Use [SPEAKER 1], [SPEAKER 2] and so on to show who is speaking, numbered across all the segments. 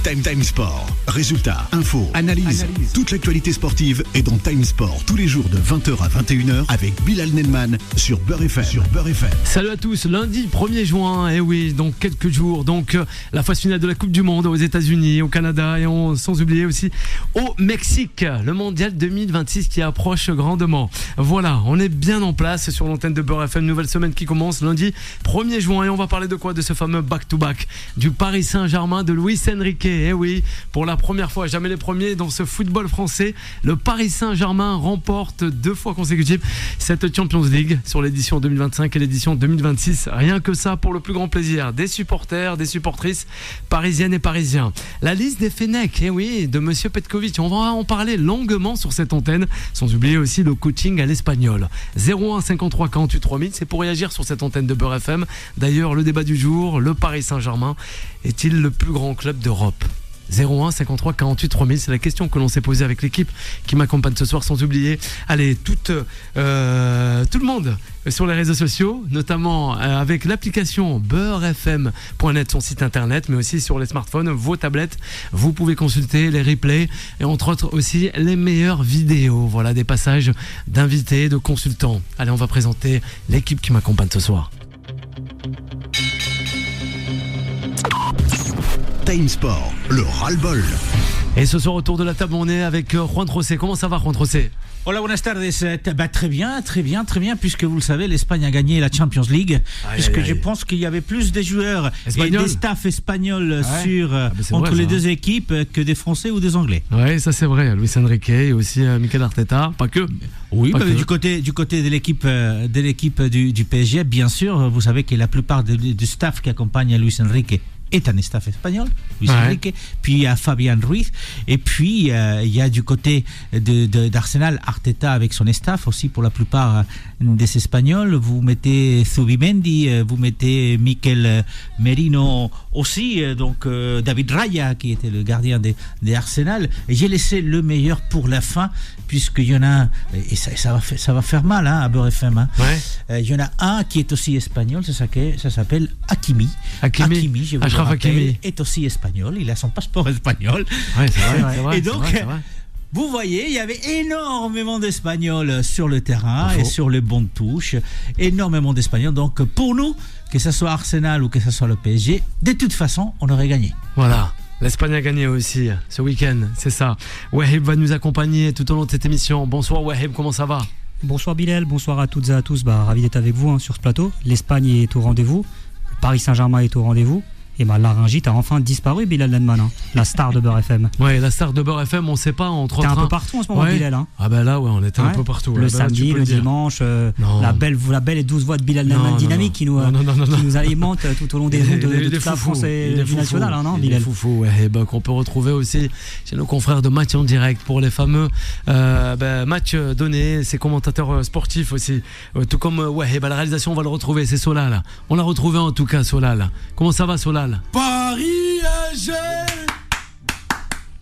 [SPEAKER 1] Time Sport. Résultats, infos, analyse. Toute l'actualité sportive est dans Time Sport tous les jours de 20h à 21h avec Bilal Nelman sur Beurre FM.
[SPEAKER 2] Salut à tous, lundi 1er juin, et oui, donc quelques jours, donc la phase finale de la Coupe du Monde aux États-Unis, au Canada et sans oublier aussi au Mexique, le mondial 2026 qui approche grandement. Voilà, on est bien en place sur l'antenne de Beurre FM, nouvelle semaine qui commence lundi 1er juin et on va parler de quoi? De ce fameux back-to-back du Paris Saint-Germain de Luis Enrique. Eh oui, pour la première fois, jamais les premiers dans ce football français, le Paris Saint-Germain remporte 2 fois consécutives cette Champions League sur l'édition 2025 et l'édition 2026. Rien que ça pour le plus grand plaisir des supporters, des supportrices parisiennes et parisiens. La liste des Fennecs, eh oui, de Monsieur Petkovic, on va en parler longuement sur cette antenne, sans oublier aussi le coaching à l'espagnol. 01 53 48 3000, c'est pour réagir sur cette antenne de Beurre FM. D'ailleurs, le débat du jour, le Paris Saint-Germain est-il le plus grand club d'Europe? 01 53 48 3000, c'est la question que l'on s'est posée avec l'équipe qui m'accompagne ce soir, sans oublier tout le monde sur les réseaux sociaux, notamment avec l'application beurrefm.net, son site internet, mais aussi sur les smartphones, vos tablettes. Vous pouvez consulter les replays et entre autres aussi les meilleures vidéos. Voilà, des passages d'invités, de consultants. Allez, on va présenter l'équipe qui m'accompagne ce soir.
[SPEAKER 1] Time Sport, le ras-le-bol.
[SPEAKER 2] Et ce soir autour de la table, on est avec Juan José. Comment ça va, Juan José?
[SPEAKER 3] Hola, buenas tardes. Très bien, puisque vous le savez, l'Espagne a gagné la Champions League. Je pense qu'il y avait plus de joueurs et des staffs espagnols entre les deux équipes que des Français ou des Anglais.
[SPEAKER 2] Oui, ça c'est vrai. Luis Enrique et aussi Mikel Arteta, pas que.
[SPEAKER 3] Oui, du côté de l'équipe du PSG, bien sûr, vous savez que la plupart du staff qui accompagne Luis Enrique est un staff espagnol, Luis Enrique, puis il y a Fabian Ruiz, et puis il y a du côté d'Arsenal, Arteta avec son staff aussi pour la plupart des Espagnols. Vous mettez Zubimendi, vous mettez Mikel Merino aussi, donc David Raya qui était le gardien des Arsenal. Et j'ai laissé le meilleur pour la fin, puisqu'il y en a, et ça va faire mal à Beurre FM. Il y en a un qui est aussi espagnol, ça s'appelle Hakimi, je vous le rappelle, est aussi espagnol, il a son passeport espagnol.
[SPEAKER 2] Ouais, c'est vrai.
[SPEAKER 3] Et donc, vous voyez, il y avait énormément d'Espagnols sur le terrain et sur les bonnes touches, énormément d'Espagnols. Donc pour nous, que ce soit Arsenal ou que ce soit le PSG, de toute façon, on aurait gagné.
[SPEAKER 2] Voilà. L'Espagne a gagné aussi ce week-end, c'est ça. Wahib va nous accompagner tout au long de cette émission. Bonsoir Wahib, comment ça va?
[SPEAKER 4] Bonsoir Bilal, bonsoir à toutes et à tous. Ravi d'être avec vous sur ce plateau. L'Espagne est au rendez-vous, le Paris Saint-Germain est au rendez-vous. Et Laryngite a enfin disparu, Bilal Nelman, la star de Beurre FM.
[SPEAKER 2] Ouais, la star de Beurre FM, on sait pas, entre autres.
[SPEAKER 4] T'es un peu partout en ce moment, Bilal.
[SPEAKER 2] Ah ben là, on était un peu partout.
[SPEAKER 4] Le samedi, le dimanche, la belle et douce voix de Bilal Nelman dynamique qui nous alimente tout au long des routes de toute la France et du national, Bilal.
[SPEAKER 2] Foufou, qu'on peut retrouver aussi chez nos confrères de Match en direct pour les fameux matchs donnés, ses commentateurs sportifs aussi. Tout comme la réalisation, on va le retrouver, c'est Solal. On l'a retrouvé en tout cas, Solal. Comment ça va, Solal?
[SPEAKER 5] Paris SG,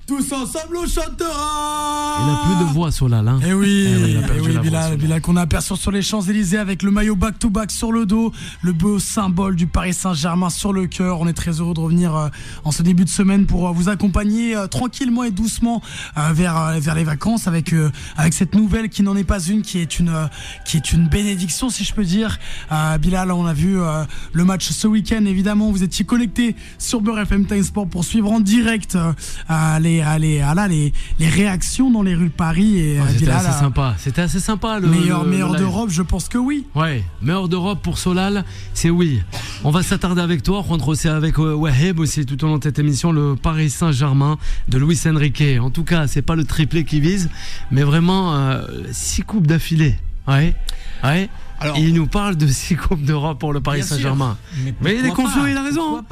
[SPEAKER 5] tous ensemble on chantera.
[SPEAKER 2] Il n'a plus de voix, Solal.
[SPEAKER 5] Eh oui, Bilal qu'on aperçoit sur les Champs-Élysées avec le maillot back-to-back sur le dos, le beau symbole du Paris Saint-Germain sur le cœur. On est très heureux de revenir en ce début de semaine pour vous accompagner tranquillement et doucement vers les vacances avec cette nouvelle qui n'en est pas une, qui est une bénédiction, si je peux dire. Bilal, on a vu le match ce week-end, évidemment, vous étiez connectés sur Beurre FM Time Sport pour suivre en direct les réactions dans les rues de Paris. Et
[SPEAKER 2] c'était assez sympa. Le
[SPEAKER 5] meilleur d'Europe, je pense que oui.
[SPEAKER 2] Ouais, meilleur d'Europe pour Solal, c'est oui. On va s'attarder avec toi, Juan José, avec Wahib aussi tout au long de cette émission, le Paris Saint-Germain de Luis Enrique. En tout cas, c'est pas le triplé qui vise, mais vraiment 6 coupes d'affilée. Ouais. Alors, il nous parle de 6 coupes d'Europe pour le Paris Saint-Germain. Mais il est confiant, il a raison.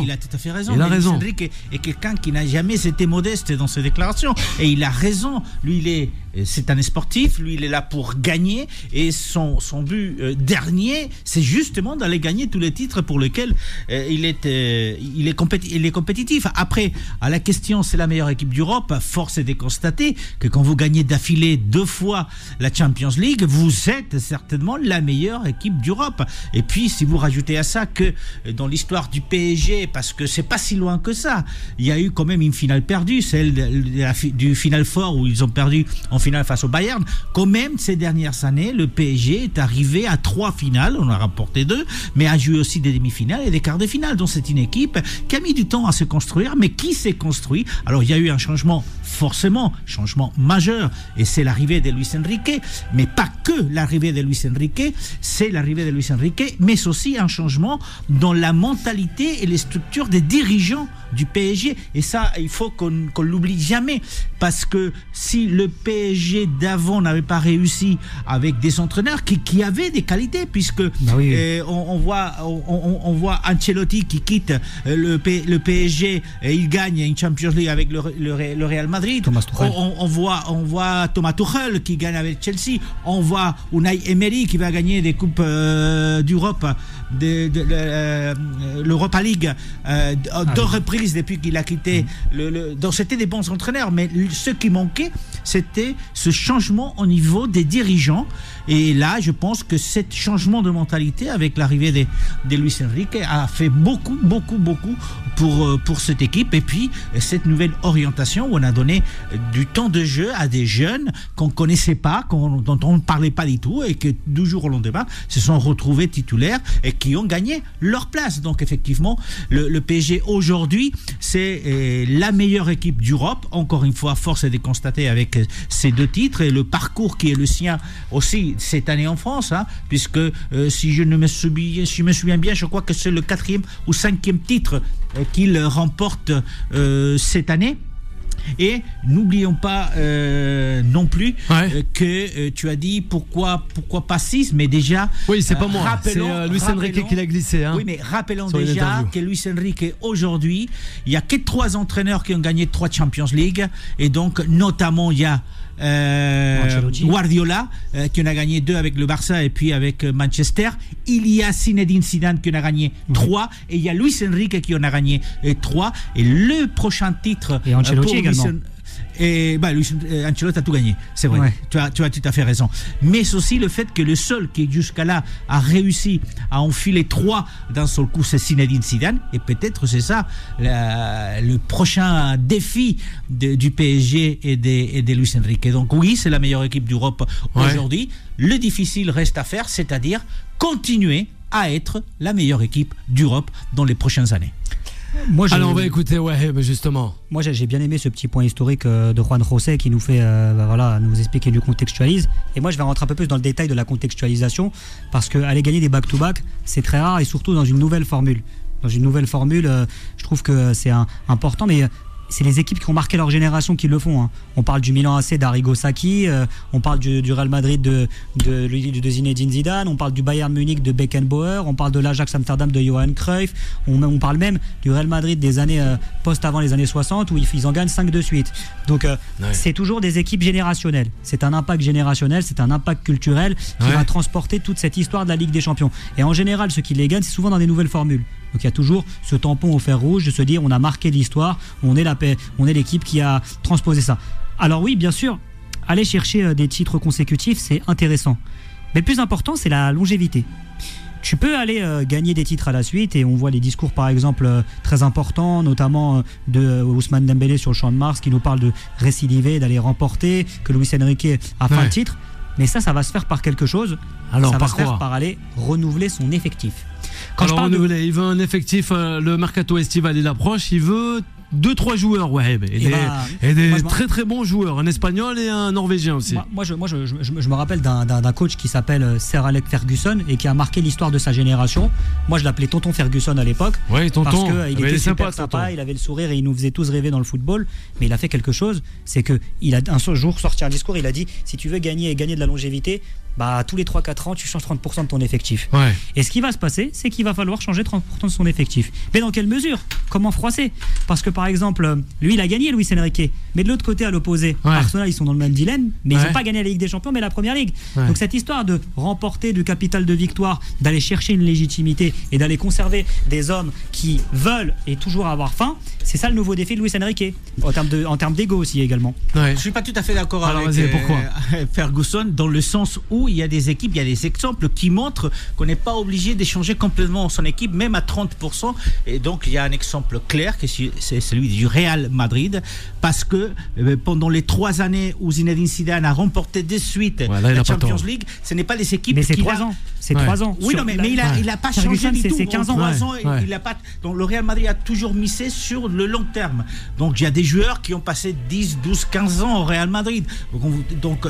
[SPEAKER 3] Il a tout à fait raison.
[SPEAKER 2] Il a raison.
[SPEAKER 3] Enrique est quelqu'un qui n'a jamais été modeste dans ses déclarations. Et il a raison. Lui, c'est un sportif. Lui, il est là pour gagner. Et son but dernier, c'est justement d'aller gagner tous les titres pour lesquels il est compétitif. Après, à la question, c'est la meilleure équipe d'Europe. Force est de constater que quand vous gagnez d'affilée 2 fois la Champions League, vous êtes certainement certainement la meilleure équipe d'Europe. Et puis, si vous rajoutez à ça que dans l'histoire du PSG, parce que c'est pas si loin que ça, il y a eu quand même une finale perdue, celle du Final Four où ils ont perdu en finale face au Bayern. Quand même, ces dernières années, le PSG est arrivé à 3 finales, on a remporté 2, mais a joué aussi des demi-finales et des quarts de finale. Donc c'est une équipe qui a mis du temps à se construire, mais qui s'est construit. Alors il y a eu un changement, forcément, changement majeur, et c'est l'arrivée de Luis Enrique, mais pas que l'arrivée de Luis Enrique, c'est l'arrivée de Luis Enrique, mais c'est aussi un changement dans la mentalité et les structures des dirigeants du PSG. Et ça, il faut qu'on l'oublie jamais, parce que si le PSG d'avant n'avait pas réussi avec des entraîneurs qui avaient des qualités, puisque on voit Ancelotti qui quitte le PSG et il gagne une Champions League avec le Real Madrid. On voit Thomas Tuchel qui gagne avec Chelsea. On voit Unai Emery qui va gagner des coupes d'Europe, l'Europa League 2 reprises depuis qu'il a quitté donc c'était des bons entraîneurs, mais ce qui manquait, c'était ce changement au niveau des dirigeants. Et là, je pense que ce changement de mentalité avec l'arrivée de Luis Enrique a fait beaucoup pour cette équipe. Et puis, cette nouvelle orientation où on a donné du temps de jeu à des jeunes qu'on ne connaissait pas, dont on ne parlait pas du tout, et que du jour au lendemain se sont retrouvés titulaires et qui ont gagné leur place. Donc, effectivement, le PSG aujourd'hui, c'est la meilleure équipe d'Europe. Encore une fois, force est de constater avec ces 2 titres et le parcours qui est le sien aussi cette année en France, puisque si je me souviens bien, je crois que c'est le 4e ou 5e titre qu'il remporte cette année. Et n'oublions pas non plus que tu as dit pourquoi pas 6, mais déjà
[SPEAKER 2] c'est pas moi, c'est Luis Enrique qui l'a glissé.
[SPEAKER 3] Oui, mais rappelons déjà que Luis Enrique aujourd'hui, il y a que 3 entraîneurs qui ont gagné 3 Champions League, et donc notamment il y a Guardiola qui en a gagné 2 avec le Barça et puis avec Manchester. Il y a Zinedine Zidane qui en a gagné 3, et il y a Luis Enrique qui en a gagné 3, et le prochain titre
[SPEAKER 4] et Ancelotti également.
[SPEAKER 3] Et Ancelotti a tout gagné, c'est vrai. Tu as tout à fait raison. Mais c'est aussi le fait que le seul qui jusqu'à là a réussi à enfiler 3 d'un seul coup, c'est Zinedine Zidane. Et peut-être c'est ça le prochain défi du PSG et de Luis Enrique. Donc oui, c'est la meilleure équipe d'Europe aujourd'hui. Le difficile reste à faire, c'est-à-dire continuer à être la meilleure équipe d'Europe dans les prochaines années.
[SPEAKER 2] Alors on va écouter justement.
[SPEAKER 4] Moi j'ai bien aimé ce petit point historique de Juan José qui nous fait nous expliquer, nous contextualise. Et moi je vais rentrer un peu plus dans le détail de la contextualisation, parce qu'aller gagner des back-to-back c'est très rare, et surtout dans une nouvelle formule. Je trouve que c'est important, mais c'est les équipes qui ont marqué leur génération qui le font. On parle du Milan AC d'Arrigo Sacchi, on parle du Real Madrid de Zinedine Zidane, on parle du Bayern Munich de Beckenbauer, on parle de l'Ajax Amsterdam de Johan Cruyff, on parle même du Real Madrid des années avant les années 60 où ils en gagnent 5 de suite. Donc c'est toujours des équipes générationnelles. C'est un impact générationnel, c'est un impact culturel qui va transporter toute cette histoire de la Ligue des Champions. Et en général, ceux qui les gagnent, c'est souvent dans des nouvelles formules. Donc il y a toujours ce tampon au fer rouge de se dire on a marqué l'histoire, on est l'équipe qui a transposé ça. Alors oui, bien sûr, aller chercher des titres consécutifs, c'est intéressant. Mais le plus important, c'est la longévité. Tu peux aller gagner des titres à la suite, et on voit les discours par exemple très importants, notamment de Ousmane Dembélé sur le champ de Mars qui nous parle de récidiver, d'aller remporter, que Luis Enrique a fait un titre. Mais ça va se faire par quelque chose.
[SPEAKER 2] Alors,
[SPEAKER 4] ça va se faire par aller renouveler son effectif.
[SPEAKER 2] Il veut un effectif, le mercato estival il approche, il veut 2-3 joueurs, et des très très bons joueurs, un espagnol et un norvégien aussi.
[SPEAKER 4] Moi je me rappelle d'un coach qui s'appelle Sir Alex Ferguson et qui a marqué l'histoire de sa génération. Moi je l'appelais Tonton Ferguson à l'époque.
[SPEAKER 2] Oui, Tonton.
[SPEAKER 4] Parce qu'il était super sympa, il avait le sourire et il nous faisait tous rêver dans le football. Mais il a fait quelque chose, c'est qu'il a un jour sorti un discours, il a dit si tu veux gagner de la longévité, tous les 3-4 ans, tu changes 30% de ton effectif. Et ce qui va se passer, c'est qu'il va falloir changer 30% de son effectif. Mais dans quelle mesure ? Comment froisser ? Parce que par exemple, lui, il a gagné, Luis Enrique. Mais de l'autre côté, à l'opposé, Arsenal, ils sont dans le même dilemme, mais ils n'ont pas gagné la Ligue des Champions, mais la Première Ligue. Donc cette histoire de remporter du capital de victoire, d'aller chercher une légitimité et d'aller conserver des hommes qui veulent et toujours avoir faim, c'est ça le nouveau défi de Luis Enrique, en termes d'ego aussi également.
[SPEAKER 3] Ouais. Je ne suis pas tout à fait d'accord avec Ferguson, dans le sens où il y a des équipes, il y a des exemples qui montrent qu'on n'est pas obligé d'échanger complètement son équipe, même à 30%. Et donc il y a un exemple clair, que c'est celui du Real Madrid, parce que pendant les 3 années où Zinedine Zidane a remporté de suite la Champions League, ce n'est pas des équipes...
[SPEAKER 4] Mais c'est 3 ans. C'est 3 ans.
[SPEAKER 3] Oui, non, mais il n'a pas changé du tout.
[SPEAKER 4] C'est 15 ans.
[SPEAKER 3] 3 ans, il a pas... Donc le Real Madrid a toujours misé sur le long terme. Donc il y a des joueurs qui ont passé 10, 12, 15 ans au Real Madrid. Donc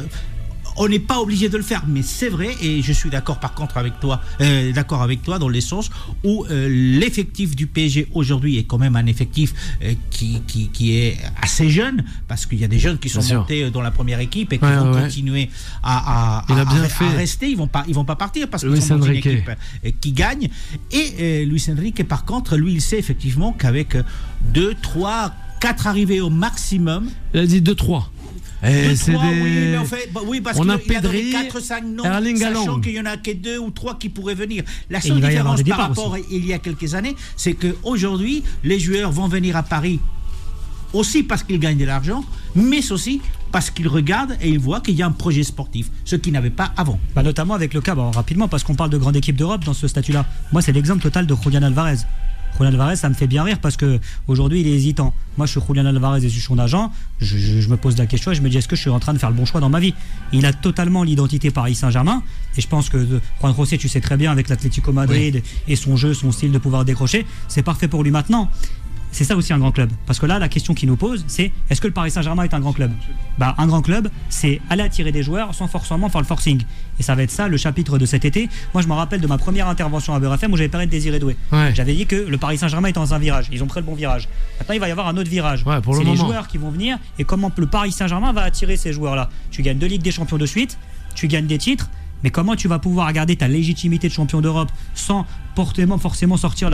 [SPEAKER 3] on n'est pas obligé de le faire, mais c'est vrai, et je suis d'accord par contre avec toi, dans le sens où l'effectif du PSG aujourd'hui est quand même un effectif qui est assez jeune, parce qu'il y a des jeunes qui sont montés dans la première équipe et qui vont continuer à rester. Ils vont pas partir parce qu'ils sont dans une équipe qui gagne. Et Luis Enrique, par contre, lui, il sait effectivement qu'avec 2, 3, 4 arrivées au maximum.
[SPEAKER 2] Il a dit 2-3.
[SPEAKER 3] Parce
[SPEAKER 2] on a
[SPEAKER 3] qu'il
[SPEAKER 2] Pedri,
[SPEAKER 3] 4-5 noms, sachant qu'il y en a que 2 ou 3 qui pourraient venir. La seule différence par rapport à il y a quelques années, c'est qu'aujourd'hui, les joueurs vont venir à Paris aussi parce qu'ils gagnent de l'argent, mais aussi parce qu'ils regardent et ils voient qu'il y a un projet sportif, ce qu'ils n'avaient pas avant.
[SPEAKER 4] Notamment avec le cas, rapidement, parce qu'on parle de grande équipe d'Europe dans ce statut-là. Moi, c'est l'exemple total de Julián Alvarez. Julián Alvarez, ça me fait bien rire parce qu'aujourd'hui, il est hésitant. Moi, je suis Julián Alvarez et je suis son agent. Je me pose la question et je me dis, est-ce que je suis en train de faire le bon choix dans ma vie ? Il a totalement l'identité Paris Saint-Germain. Et je pense que Juan José, tu sais très bien, avec l'Atlético Madrid et son jeu, son style de pouvoir décrocher, c'est parfait pour lui maintenant. C'est ça aussi un grand club. Parce que là, la question qu'il nous pose, c'est est-ce que le Paris Saint-Germain est un grand club ? Un grand club, c'est aller attirer des joueurs sans forcément faire le forcing. Et ça va être ça le chapitre de cet été. Moi, je me rappelle de ma première intervention à Beurre FM où j'avais parlé de Désiré Doué. J'avais dit que le Paris Saint-Germain est dans un virage. Ils ont pris le bon virage. Maintenant, il va y avoir un autre virage. C'est les joueurs qui vont venir et comment le Paris Saint-Germain va attirer ces joueurs-là. Tu gagnes 2 Ligues des Champions de suite, tu gagnes des titres. Mais comment tu vas pouvoir garder ta légitimité de champion d'Europe sans forcément sortir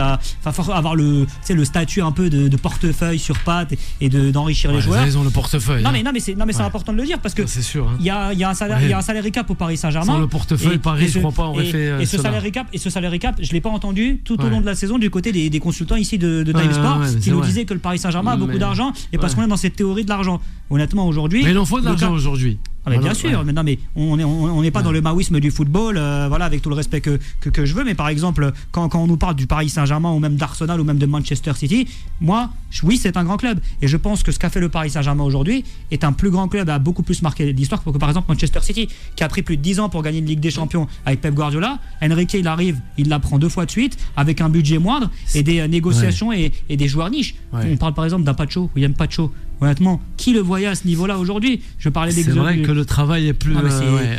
[SPEAKER 4] avoir le statut un peu de portefeuille sur pattes et d'enrichir les joueurs.
[SPEAKER 2] Ils ont le portefeuille.
[SPEAKER 4] Non mais c'est important de le dire parce que
[SPEAKER 2] c'est sûr.
[SPEAKER 4] Il y a un salaire cap au Paris Saint-Germain.
[SPEAKER 2] Sans le portefeuille, Paris, je crois pas aurait fait.
[SPEAKER 4] Et ce salaire cap, je l'ai pas entendu tout au long de la saison du côté des consultants ici de Time Sport qui nous disaient que le Paris Saint-Germain a beaucoup d'argent et parce qu'on est dans cette théorie de l'argent. Honnêtement, aujourd'hui.
[SPEAKER 2] Mais il en faut de l'argent aujourd'hui.
[SPEAKER 4] Bien sûr, mais on n'est pas dans le maoïsme du football, avec tout le respect que je veux. Mais par exemple, quand on nous parle du Paris Saint-Germain ou même d'Arsenal ou même de Manchester City, oui, c'est un grand club. Et je pense que ce qu'a fait le Paris Saint-Germain aujourd'hui est un plus grand club, a beaucoup plus marqué l'histoire que par exemple Manchester City, qui a pris plus de 10 ans pour gagner une Ligue des Champions avec Pep Guardiola. Enrique, il arrive, il la prend 2 fois de suite avec un budget moindre et des négociations et des joueurs niches. On parle par exemple d'un William Pacho. Honnêtement, qui le voyait à ce niveau-là aujourd'hui ? Je parlais d'exemple.
[SPEAKER 2] C'est vrai que le travail est plus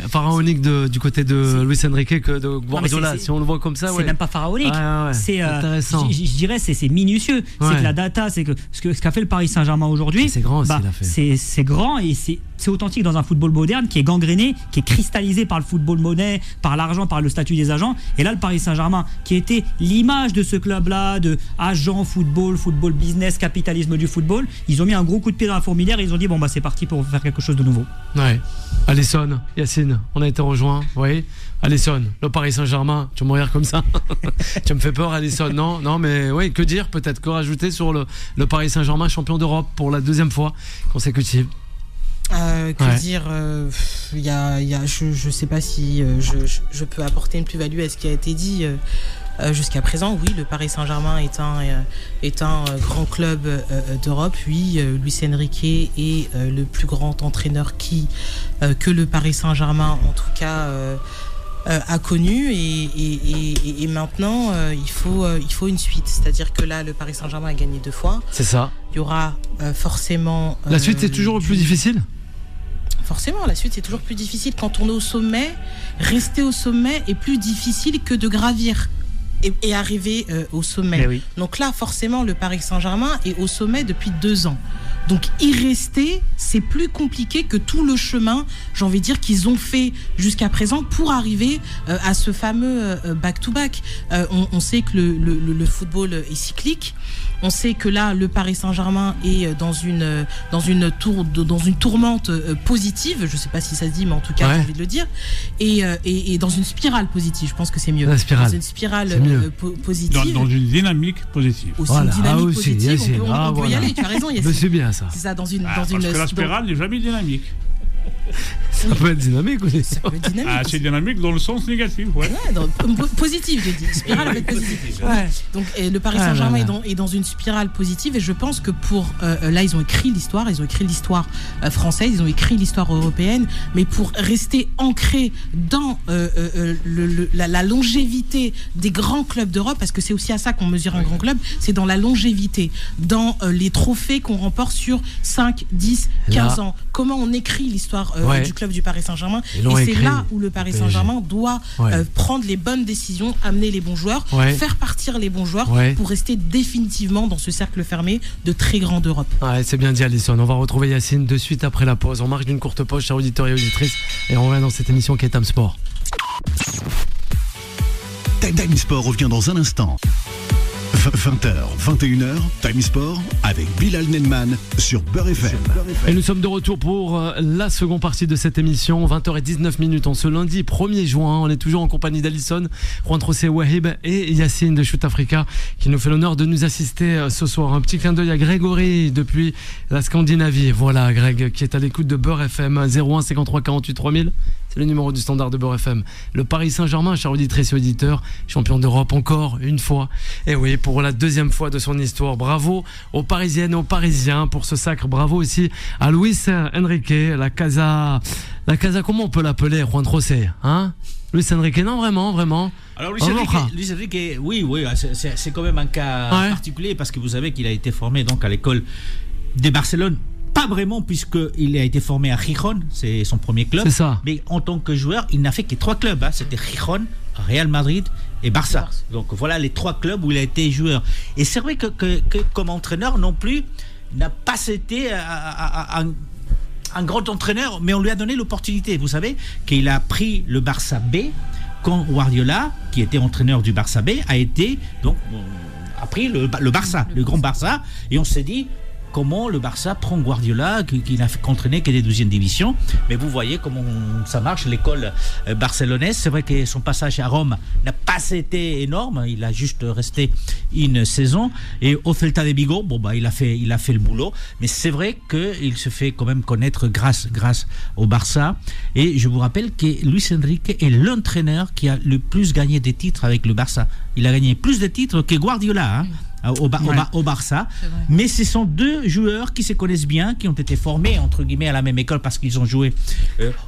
[SPEAKER 2] pharaonique du côté de Luis Enrique que de Guardiola. Si on le voit comme ça,
[SPEAKER 4] c'est même pas pharaonique. C'est
[SPEAKER 2] intéressant.
[SPEAKER 4] Je dirais c'est minutieux. C'est que la data, c'est que ce qu'a fait le Paris Saint-Germain aujourd'hui,
[SPEAKER 2] c'est grand.
[SPEAKER 4] C'est grand et c'est authentique dans un football moderne qui est gangréné, qui est cristallisé par le football monnaie, par l'argent, par le statut des agents. Et là, le Paris Saint-Germain, qui était l'image de ce club-là, de agent football business, capitalisme du football, ils ont mis un gros coup de pied dans la fourmilière et ils ont dit c'est parti pour faire quelque chose de nouveau.
[SPEAKER 2] Alisson, Yacine, on a été rejoints. Oui, Alisson, le Paris Saint-Germain, tu vas mourir comme ça. Tu me fais peur, Alisson. Non, mais oui, que dire, peut-être que rajouter sur le Paris Saint-Germain champion d'Europe pour la 2e fois consécutive.
[SPEAKER 6] Dire, je sais pas si je peux apporter une plus-value à ce qui a été dit. Jusqu'à présent, oui, le Paris Saint-Germain est un grand club d'Europe. Oui, Luis Enrique est le plus grand entraîneur que le Paris Saint-Germain, en tout cas, a connu. Et maintenant, il faut une suite. C'est-à-dire que là, le Paris Saint-Germain a gagné 2 fois.
[SPEAKER 2] C'est ça.
[SPEAKER 6] Il y aura forcément...
[SPEAKER 2] La suite, c'est toujours le plus difficile ?
[SPEAKER 6] Forcément, la suite, c'est toujours plus difficile. Quand on est au sommet, rester au sommet est plus difficile que de gravir et arriver au sommet.
[SPEAKER 4] Oui.
[SPEAKER 6] Donc là, forcément, le Paris Saint-Germain est au sommet depuis 2 ans. Donc y rester, c'est plus compliqué que tout le chemin, j'ai envie de dire, qu'ils ont fait jusqu'à présent pour arriver à ce fameux back-to-back. On sait que le football est cyclique. On sait que là, le Paris Saint-Germain est dans une tourmente positive. Je ne sais pas si ça se dit, mais en tout cas, j'ai envie de le dire. Et dans une spirale positive. Je pense que c'est mieux.
[SPEAKER 2] La spirale.
[SPEAKER 6] Dans une spirale positive.
[SPEAKER 7] Dans une dynamique positive.
[SPEAKER 6] Aussi une dynamique positive. On peut y aller. Tu as raison.
[SPEAKER 2] C'est bien ça.
[SPEAKER 6] C'est ça, dans une.
[SPEAKER 7] Parce que la spirale n'est jamais dynamique.
[SPEAKER 2] Ça peut être dynamique aussi.
[SPEAKER 6] Ça peut être dynamique.
[SPEAKER 7] C'est dynamique dans le sens négatif.
[SPEAKER 6] Positif, j'ai dit. Spirale avec positif. Donc le Paris Saint-Germain est dans une spirale positive et je pense que là ils ont écrit l'histoire française, ils ont écrit l'histoire européenne, mais pour rester ancré dans la longévité des grands clubs d'Europe, parce que c'est aussi à ça qu'on mesure un grand club, c'est dans la longévité, dans les trophées qu'on remporte sur 5, 10, 15 ans. Comment on écrit l'histoire du club du Paris Saint-Germain, et c'est là où le Paris Saint-Germain doit prendre les bonnes décisions, amener les bons joueurs, faire partir les bons joueurs pour rester définitivement dans ce cercle fermé de très grands d'Europe.
[SPEAKER 2] C'est bien dit, Alison. On va retrouver Yacine de suite après la pause. On marque d'une courte pause, chers auditeurs et auditrices, et on revient dans cette émission qui est Time Sport.
[SPEAKER 1] Time Sport revient dans un instant. 20h, 21h, Time Sport avec Bilal Nenman sur Beurre FM.
[SPEAKER 2] Et nous sommes de retour pour la seconde partie de cette émission, 20h19 en ce lundi 1er juin. On est toujours en compagnie d'Alison, Juan José Wahib et Yacine de Shoot Africa qui nous fait l'honneur de nous assister ce soir. Un petit clin d'œil à Grégory depuis la Scandinavie. Voilà Greg qui est à l'écoute de Beurre FM 01 53 48 3000. C'est le numéro du standard de Beurre FM. Le Paris Saint-Germain, chers auditrices et auditeurs, champion d'Europe encore une fois. Et oui, pour la deuxième fois de son histoire. Bravo aux Parisiennes et aux Parisiens pour ce sacre. Bravo aussi à Luis Enrique, la Casa, comment on peut l'appeler, Juan José, hein? Luis Enrique, non, vraiment.
[SPEAKER 3] Alors Luis Enrique, oui, c'est quand même un cas particulier parce que vous savez qu'il a été formé donc à l'école de Barcelone. Pas vraiment, puisqu'il a été formé à Gijón, c'est son premier club.
[SPEAKER 2] C'est ça.
[SPEAKER 3] Mais en tant que joueur, il n'a fait que 3 clubs. C'était Gijón, Real Madrid et Barça. Donc voilà les 3 clubs où il a été joueur. Et c'est vrai que comme entraîneur non plus, n'a pas été un grand entraîneur, mais on lui a donné l'opportunité. Vous savez qu'il a pris le Barça B quand Guardiola, qui était entraîneur du Barça B, a pris le Barça, le grand Barça, et on s'est dit comment le Barça prend Guardiola, qui n'a qu'entraîné que des 12e division. Mais vous voyez comment ça marche, l'école barcelonaise. C'est vrai que son passage à Rome n'a pas été énorme. Il a juste resté une saison. Et au Celta de Vigo, il a fait le boulot. Mais c'est vrai qu'il se fait quand même connaître grâce au Barça. Et je vous rappelle que Luis Enrique est l'entraîneur qui a le plus gagné des titres avec le Barça. Il a gagné plus de titres que Guardiola, au Barça, mais ce sont 2 joueurs qui se connaissent bien, qui ont été formés entre guillemets à la même école parce qu'ils ont joué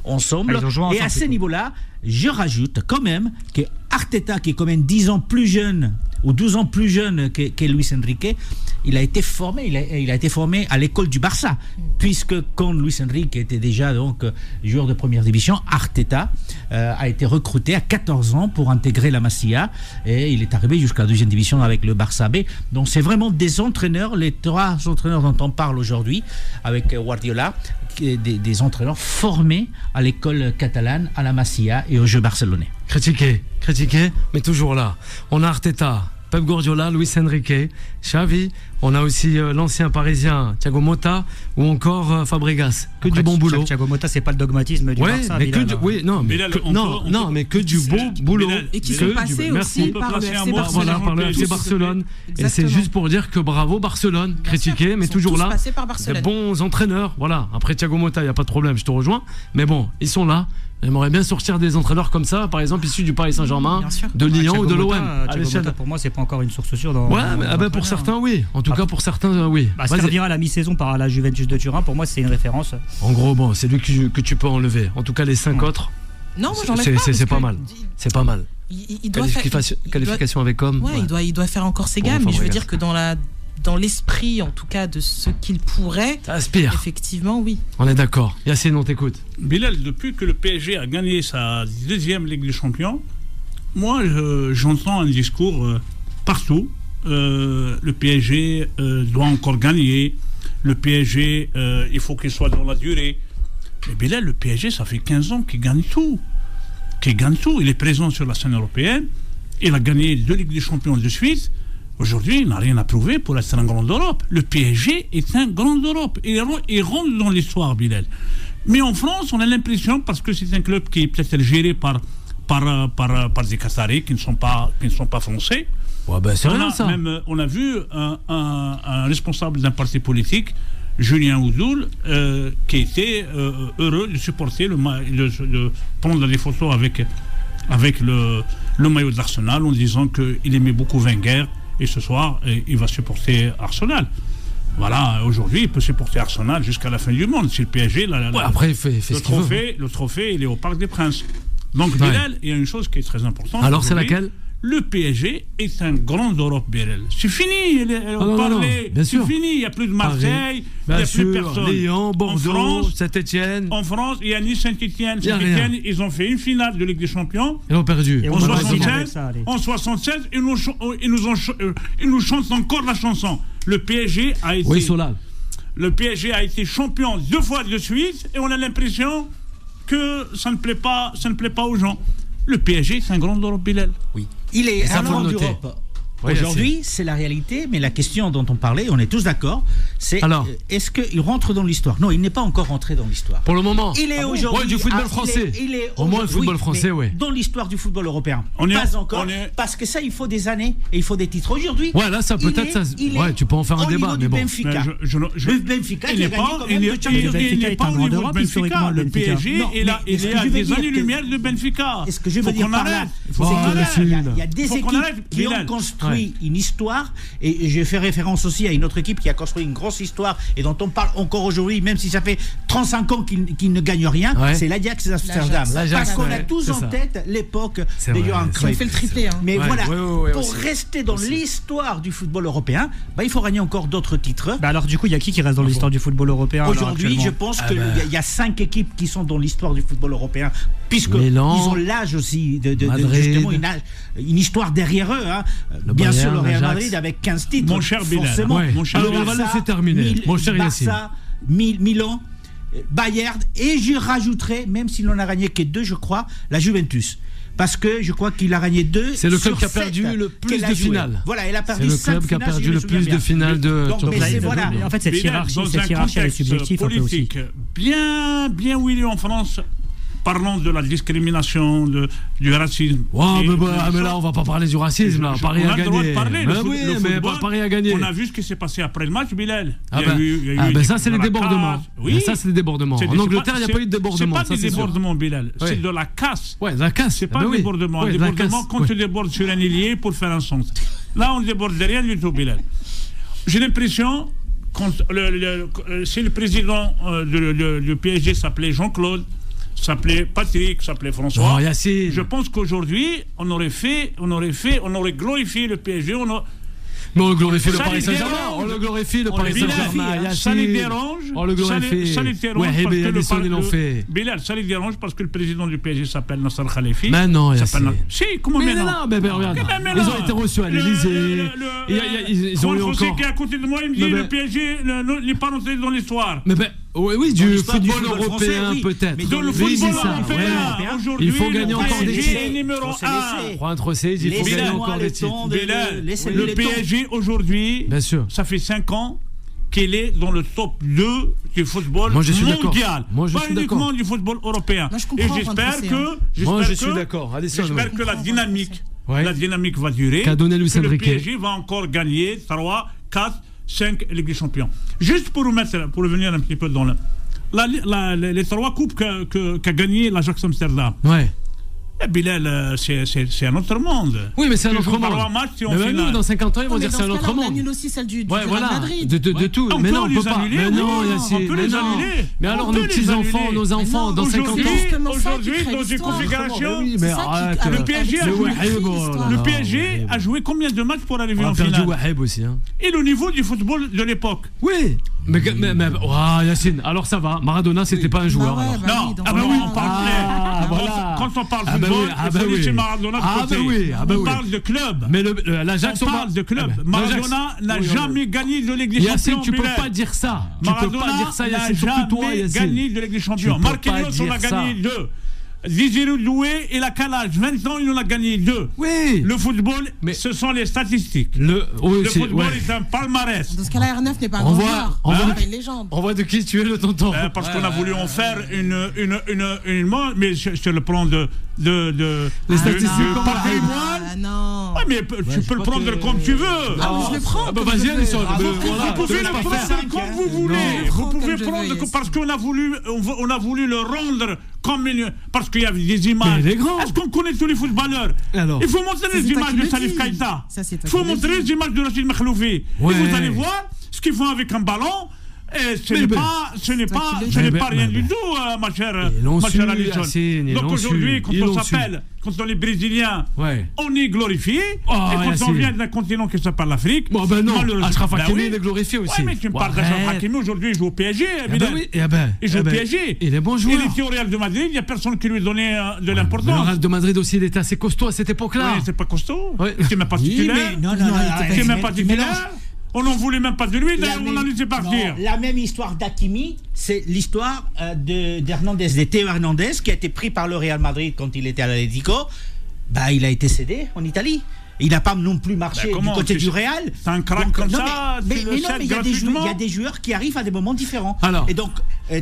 [SPEAKER 3] ensemble. Et à ce niveau-là, je rajoute quand même que Arteta, qui est quand même 10 ans plus jeune ou 12 ans plus jeune que Luis Enrique, il a été formé à l'école du Barça, puisque quand Luis Enrique était déjà donc joueur de première division, Arteta a été recruté à 14 ans pour intégrer la Masia et il est arrivé jusqu'à la 2e division avec le Barça B. Donc c'est vraiment des entraîneurs, les 3 entraîneurs dont on parle aujourd'hui avec Guardiola, des entraîneurs formés à l'école catalane, à la Masia et au jeu barcelonais.
[SPEAKER 2] Critiqué, mais toujours là. On a Arteta, Pep Guardiola, Luis Enrique, Xavi. On a aussi l'ancien parisien Thiago Motta ou encore Fabregas. Que du bon boulot.
[SPEAKER 4] Thiago Motta, c'est pas le dogmatisme du Barça.
[SPEAKER 2] Mais que du bon boulot.
[SPEAKER 6] Et qui sont passés aussi par le FC Barcelone.
[SPEAKER 2] Voilà, par le FC Barcelone. Et c'est juste pour dire que bravo Barcelone, critiqué, mais toujours là. De bons entraîneurs. Voilà. Après Thiago Motta, il n'y a pas de problème, je te rejoins. Mais bon, ils sont là. J'aimerais bien sortir des entraîneurs comme ça, par exemple issus du Paris Saint-Germain, de Lyon ou de l'OM.
[SPEAKER 4] Pour moi, c'est pas encore une source sûre.
[SPEAKER 2] Pour certains, oui. En tout cas, pour certains, oui.
[SPEAKER 4] Servira à la mi-saison par la Juventus de Turin, pour moi, c'est une référence.
[SPEAKER 2] En gros, c'est lui que tu peux enlever. En tout cas, les 5 autres.
[SPEAKER 6] Non, moi, j'enlève pas.
[SPEAKER 2] C'est pas mal. C'est pas mal.
[SPEAKER 6] Il doit
[SPEAKER 2] qualification avec homme.
[SPEAKER 6] Il doit faire encore ses gammes. Mais je veux dire que dans l'esprit, en tout cas, de ce qu'il pourrait,
[SPEAKER 2] ça aspire.
[SPEAKER 6] Effectivement, oui.
[SPEAKER 2] On est d'accord. Yacine, on t'écoute.
[SPEAKER 7] Bilal, depuis que le PSG a gagné sa 2e Ligue des Champions, moi, j'entends un discours partout. Le PSG doit encore gagner. le PSG, il faut qu'il soit dans la durée. Mais Bilal, le PSG, ça fait 15 ans qu'il gagne tout. Il est présent sur la scène européenne. Il a gagné 2 Ligues des Champions de suite. Aujourd'hui, il n'a rien à prouver pour être un grand d'Europe. Le PSG est un grand d'Europe. Il rentre dans l'histoire, Bilal. Mais en France, on a l'impression, parce que c'est un club qui est peut-être géré par des Qataris qui ne sont pas français.
[SPEAKER 2] Ouais, ben c'est rien, ça.
[SPEAKER 7] On a vu un responsable d'un parti politique, Julien Oudoul, qui était heureux de supporter de prendre des photos avec le maillot de l'Arsenal en disant qu'il aimait beaucoup Wenger et ce soir il va supporter Arsenal. Voilà, aujourd'hui il peut supporter Arsenal jusqu'à la fin du monde. Si le PSG,
[SPEAKER 2] après il fait
[SPEAKER 7] le trophée, il est au Parc des Princes. Donc Bilal, il y a une chose qui est très importante.
[SPEAKER 2] Alors c'est laquelle?
[SPEAKER 7] Le PSG est un grand d'Europe, Bilal. C'est fini, on parlait. C'est fini, il n'y a plus de Marseille, il n'y a plus personne.
[SPEAKER 2] Lyon, Bordeaux, Saint-Etienne.
[SPEAKER 7] En France, il y a Nice, Saint-Etienne. Saint-Etienne, ils ont fait une finale de Ligue des Champions.
[SPEAKER 2] Ils ont perdu.
[SPEAKER 7] En 76, ils nous chantent encore la chanson. Le PSG a été.
[SPEAKER 2] Oui, Solal.
[SPEAKER 7] Le PSG a été champion 2 fois de suite et on a l'impression que ça ne plaît pas aux gens. Le PSG, c'est un grand d'Europe, Bilal.
[SPEAKER 3] Oui. Il est un grand d'Europe. Aujourd'hui, c'est la réalité, mais la question dont on parlait, on est tous d'accord, c'est est-ce qu'il rentre dans l'histoire? Non, il n'est pas encore rentré dans l'histoire.
[SPEAKER 2] Pour le moment.
[SPEAKER 3] Il est aujourd'hui.
[SPEAKER 2] Du football français. Au moins le football français, oui.
[SPEAKER 3] Dans l'histoire du football européen. Pas encore. Parce que ça, il faut des années et il faut des titres. Aujourd'hui.
[SPEAKER 2] Ouais, là, ça peut-être. Ouais, tu peux en faire un débat, mais bon.
[SPEAKER 3] Le Benfica, il a gagné quand même le Champions League.
[SPEAKER 7] Il n'est pas au niveau de Benfica. Le PSG, il est à des années-lumière de Benfica.
[SPEAKER 3] Est-ce que je veux dire par là, il y a des équipes qui ont construit une histoire, et j'ai fait référence aussi à une autre équipe qui a construit une grosse histoire et dont on parle encore aujourd'hui, même si ça fait 35 ans qu'il ne gagne rien, c'est l'Ajax d'Amsterdam. Parce qu'on a tous en tête l'époque de Johan Cruyff.
[SPEAKER 6] On fait le triplé.
[SPEAKER 3] Mais voilà, pour rester dans l'histoire du football européen, il faut gagner encore d'autres titres.
[SPEAKER 4] Alors du coup, il y a qui reste dans l'histoire du football européen
[SPEAKER 3] aujourd'hui? Je pense qu'il y a 5 équipes qui sont dans l'histoire du football européen, puisqu'ils ont l'âge aussi de justement une histoire derrière eux. Bien sûr, le Real Madrid avec 15 titres.
[SPEAKER 7] Mon cher Bilal.
[SPEAKER 2] Alors on va laisser terminer. Mon cher Yassine.
[SPEAKER 3] Barça, Milan, Bayern, et je rajouterai, même s'il n'en a gagné que 2, je crois, la Juventus. Parce que je crois qu'il a gagné 2.
[SPEAKER 2] C'est le club qui a perdu le plus de finales.
[SPEAKER 3] Voilà, il a perdu 5 finales.
[SPEAKER 2] C'est le club qui a perdu le plus de finales de
[SPEAKER 4] Champions League. En fait, cette hiérarchie est subjective un peu aussi.
[SPEAKER 7] Bien huilé en France. Parlons de la discrimination, du racisme.
[SPEAKER 2] Mais là, on va pas parler du racisme. Là. Paris a gagné. Paris a gagné.
[SPEAKER 7] On a vu ce qui s'est passé après le match, Bilal.
[SPEAKER 2] Ça, c'est les débordements. Oui. Ça, c'est les débordements. En Angleterre, il n'y a pas eu de débordement.
[SPEAKER 7] C'est pas des débordements, Bilal. C'est de la casse.
[SPEAKER 2] Ouais, de la casse.
[SPEAKER 7] C'est pas un débordement. Un débordement quand tu débordes sur un ailier pour faire un centre. Là, on ne déborde de rien du tout, Bilal. J'ai l'impression, si le président du PSG s'appelait Jean-Claude, s'appelait Patrick, s'appelait François. Je pense qu'aujourd'hui, on aurait glorifié le PSG.
[SPEAKER 2] Mais on glorifie le Paris Saint-Germain. On le glorifie le Paris Saint-Germain.
[SPEAKER 7] Ça les dérange.
[SPEAKER 2] On le glorifie. Ça les dérange.
[SPEAKER 7] Bilal, ça les dérange parce que le président du PSG s'appelle Nasser Khalifi.
[SPEAKER 2] Mais non,
[SPEAKER 7] si, comment mais
[SPEAKER 2] non, regarde. Ils ont été reçus à l'Élysée. Ils ont eu encore.
[SPEAKER 7] Qui est à côté de moi, il me dit le PSG n'est pas rentré dans l'histoire.
[SPEAKER 2] Oui, du football européen peut-être.
[SPEAKER 7] Mais dans le football européen, aujourd'hui,
[SPEAKER 2] il faut gagner encore des titres.
[SPEAKER 7] Numéro 1.
[SPEAKER 2] Juan Cissé, il faut gagner encore des titres.
[SPEAKER 7] Le PSG aujourd'hui, ça fait 5 ans qu'il est dans le top 2 du football mondial. Pas uniquement du football européen. Et j'espère que la dynamique va durer.
[SPEAKER 2] Qu'a donné Luis Enrique.
[SPEAKER 7] Le PSG va encore gagner 3, 4, 5 Ligues des Champions. Juste pour revenir un petit peu dans les 3 coupes qu'a gagné l'Ajax Amsterdam.
[SPEAKER 2] Ouais.
[SPEAKER 7] Bilal, c'est un autre monde.
[SPEAKER 2] Oui, mais c'est un autre monde.
[SPEAKER 7] Mais
[SPEAKER 2] nous, dans 50 ans, ils vont dire c'est un autre monde. On
[SPEAKER 6] annule aussi celle du Real Madrid.
[SPEAKER 2] De tout. Mais non, on peut pas. Mais non, Yassine. Mais alors, nos petits-enfants, nos enfants, dans 50 ans.
[SPEAKER 7] Aujourd'hui, dans une configuration. Le PSG a joué combien de matchs pour arriver en finale? Et le niveau du football de l'époque.
[SPEAKER 2] Oui. Mais Yassine, alors ça va. Maradona, c'était pas un joueur.
[SPEAKER 7] Non, on parle
[SPEAKER 2] voilà.
[SPEAKER 7] Quand on parle football, il faut laisser Maradona de côté. On parle de club.
[SPEAKER 2] Mais l'Ajax,
[SPEAKER 7] on parle de club. Maradona n'a jamais gagné de Ligue des Champions.
[SPEAKER 2] Tu peux pas dire ça.
[SPEAKER 7] Maradona n'a jamais gagné de Ligue des Champions. Marquinhos, on a gagné 2. Zizirou Doué, il a quel âge? 20 ans, il en a gagné 2.
[SPEAKER 2] Oui.
[SPEAKER 7] Le football, ce sont les statistiques. Le football est un palmarès.
[SPEAKER 6] Dans ce cas-là, R9 n'est pas un grand joueur. On voit une légende.
[SPEAKER 2] On voit de qui tu es le tonton.
[SPEAKER 7] Parce qu'on a voulu en faire une mais sur le plan de
[SPEAKER 2] les statistiques
[SPEAKER 7] patrimoine.
[SPEAKER 6] Non.
[SPEAKER 7] Ouais, mais tu peux le prendre comme tu veux.
[SPEAKER 6] Je le prends.
[SPEAKER 2] Vas-y, allez sur
[SPEAKER 7] vous pouvez le prendre comme vous voulez. Vous pouvez prendre parce qu'on a voulu le rendre comme parce qu'il y avait des images. Est-ce qu'on connaît tous les footballeurs? Il faut montrer les images de Salif Keïta. Il faut montrer les images de Rachid Makhloufi. Et vous allez voir ce qu'ils font avec un ballon. Et ce n'est pas rien du tout, ma chère Alison. Donc aujourd'hui, quand on est brésilien, on est glorifié. Et quand on vient d'un continent qui s'appelle l'Afrique,
[SPEAKER 2] Achraf Hakimi est glorifié aussi.
[SPEAKER 7] Oui, mais tu me parles d'Achraf Hakimi, aujourd'hui il joue au PSG. Il joue au PSG.
[SPEAKER 2] Il est bon joueur.
[SPEAKER 7] Il était au Real de Madrid, il n'y a personne qui lui donnait de l'importance.
[SPEAKER 2] Le Real de Madrid aussi, il était assez costaud à cette époque-là.
[SPEAKER 7] Oui, c'est pas costaud. Tu n'es pas titulaire. Tu n'es même pas titulaire. On n'en voulait même pas de lui, on l'a laissé partir.
[SPEAKER 3] La même histoire d'Hakimi, c'est l'histoire d'Hernandez, de Théo Hernandez, qui a été pris par le Real Madrid quand il était à l'Atlético. Il a été cédé en Italie. Il n'a pas non plus marché du côté du Real.
[SPEAKER 7] C'est un crack comme ça.
[SPEAKER 3] Mais il y a des joueurs qui arrivent à des moments différents. Et donc,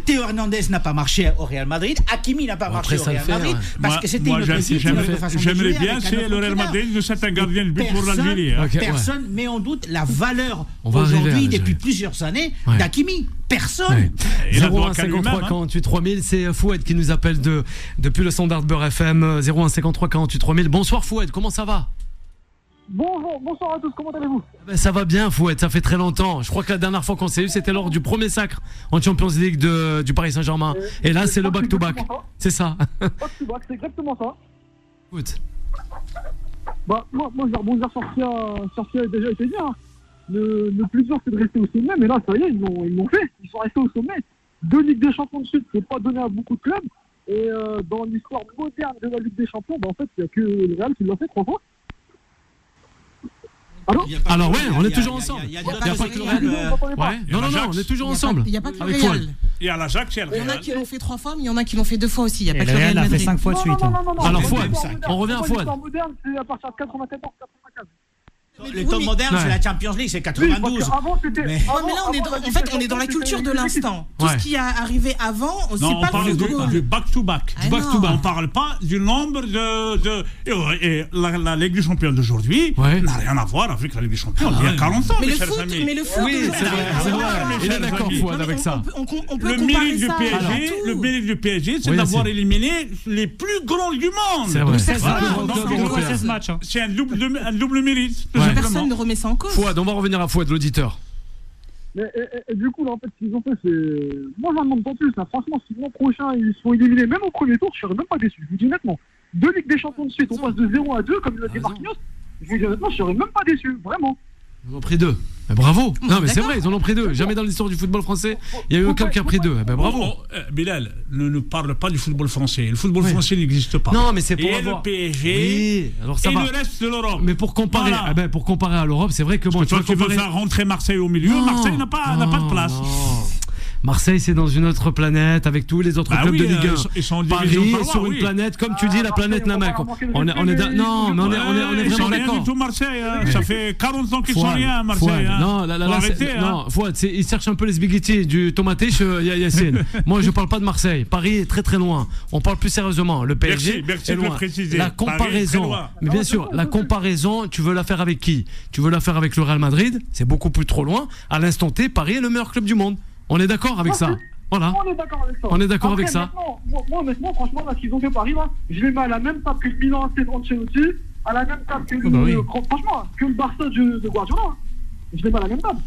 [SPEAKER 3] Théo Hernandez n'a pas marché au Real Madrid. Hakimi n'a pas marché au Real Madrid. Parce que c'était une autre façon de jouer.
[SPEAKER 7] J'aimerais bien si le Real Madrid ne c'est un gardien de but pour l'Algérie.
[SPEAKER 3] Personne met en doute la valeur aujourd'hui, depuis plusieurs années, d'Hakimi. Personne.
[SPEAKER 2] 0153 48 3000, c'est Fouad qui nous appelle depuis le standard Beurre FM. 0153 48 3000. Bonsoir Fouad, comment ça va?
[SPEAKER 8] Bonsoir à tous, comment allez-vous?
[SPEAKER 2] Ça va bien Fouad, ça fait très longtemps. Je crois que la dernière fois qu'on s'est eu, c'était lors du premier sacre en Champions League du Paris Saint-Germain. Et là, c'est le back-to-back. C'est ça.
[SPEAKER 8] Back-to-back, c'est exactement ça.
[SPEAKER 2] Écoute.
[SPEAKER 8] Moi, je vais rebondir sur ce qui a déjà été dit. Le plus dur, c'est de rester au sommet, mais là, ça y est, ils l'ont fait. Ils sont restés au sommet. 2 Ligues des Champions de suite, c'est pas donné à beaucoup de clubs. Et dans l'histoire moderne de la Ligue des Champions, en fait, il n'y a que le Real qui l'a fait 3 fois.
[SPEAKER 2] Alors on est toujours ensemble. Il n'y a pas que le Real. Non, on est toujours ensemble.
[SPEAKER 6] Il n'y a pas que le Real.
[SPEAKER 7] Il y a l'Ajax, il y a le Real.
[SPEAKER 6] Il y en a qui l'ont fait 3 fois, mais il y en a qui l'ont fait 2 fois aussi. Il n'y a pas que le
[SPEAKER 4] Real
[SPEAKER 6] Real.
[SPEAKER 4] a fait 5 fois de suite.
[SPEAKER 2] Alors Fouad, on revient à Fouad.
[SPEAKER 8] L'histoire moderne, c'est à partir de 94-95.
[SPEAKER 3] Le temps moderne, c'est la Champions League, c'est 92.
[SPEAKER 6] Mais là, on est dans la culture de l'instant. Tout ce qui est arrivé avant, c'est pas le football.
[SPEAKER 7] Du back-to-back. On ne parle pas du nombre et la Ligue des Champions d'aujourd'hui n'a rien à voir avec la Ligue des Champions il y a 40 ans.
[SPEAKER 6] Mais le foot,
[SPEAKER 2] oui, c'est vrai. Il est d'accord, Fouad, avec ça.
[SPEAKER 7] Le mérite du PSG, c'est d'avoir éliminé les plus grands du monde.
[SPEAKER 2] C'est vrai.
[SPEAKER 7] C'est un double mérite.
[SPEAKER 6] Personne ne remet ça en cause.
[SPEAKER 2] Fouad, on va revenir à Fouad, l'auditeur.
[SPEAKER 8] Et du coup, là, en fait, ce qu'ils ont fait, c'est. Moi, j'en demande pas plus. Là. Franchement, si l'an prochain, ils sont éliminés, même au premier tour, je serais même pas déçu. Je vous dis honnêtement. 2 Ligues des Champions de suite, on passe de 0 à 2, comme l'a dit Marquinhos. Je vous dis honnêtement, je serais même pas déçu. Vraiment.
[SPEAKER 2] Ils en ont pris 2. Bravo. Non, mais c'est vrai, ils en ont pris 2. Jamais dans l'histoire du football français, il y a eu un club qui a pris 2. Bravo.
[SPEAKER 7] Bilal, ne parle pas du football français. Le football français n'existe pas.
[SPEAKER 2] Non, mais c'est pour avoir
[SPEAKER 7] le PSG
[SPEAKER 2] alors ça
[SPEAKER 7] et
[SPEAKER 2] va.
[SPEAKER 7] Le reste de l'Europe.
[SPEAKER 2] Mais pour comparer, pour comparer à l'Europe, c'est vrai que bon,
[SPEAKER 7] tu veux faire rentrer Marseille au milieu. Marseille n'a pas de place.
[SPEAKER 2] Marseille, c'est dans une autre planète avec tous les autres clubs de Ligue 1. Paris est sur une planète, comme tu dis, la planète Namek. On est vraiment d'accord.
[SPEAKER 7] Du tout Marseille. Ça fait 40 ans qu'ils sont rien à Marseille.
[SPEAKER 2] Non, Fouad, ils cherchent un peu les spaghettis du tomatiche, Yacine. Moi, je parle pas de Marseille. Paris est très très loin. On parle plus sérieusement. Le PSG est loin. La comparaison, mais bien sûr, la comparaison, tu veux la faire avec qui? Tu veux la faire avec le Real Madrid? C'est beaucoup plus trop loin. À l'instant T, Paris est le meilleur club du monde. On est d'accord avec ça. Voilà. On est d'accord avec ça.
[SPEAKER 8] Moi, honnêtement, franchement, là, ce qu'ils ont fait Paris, là, je les mets à la même table que le Milan AC de Ancelotti, à la même table que franchement, que le Barça de Guardiola. Je les mets à la même table.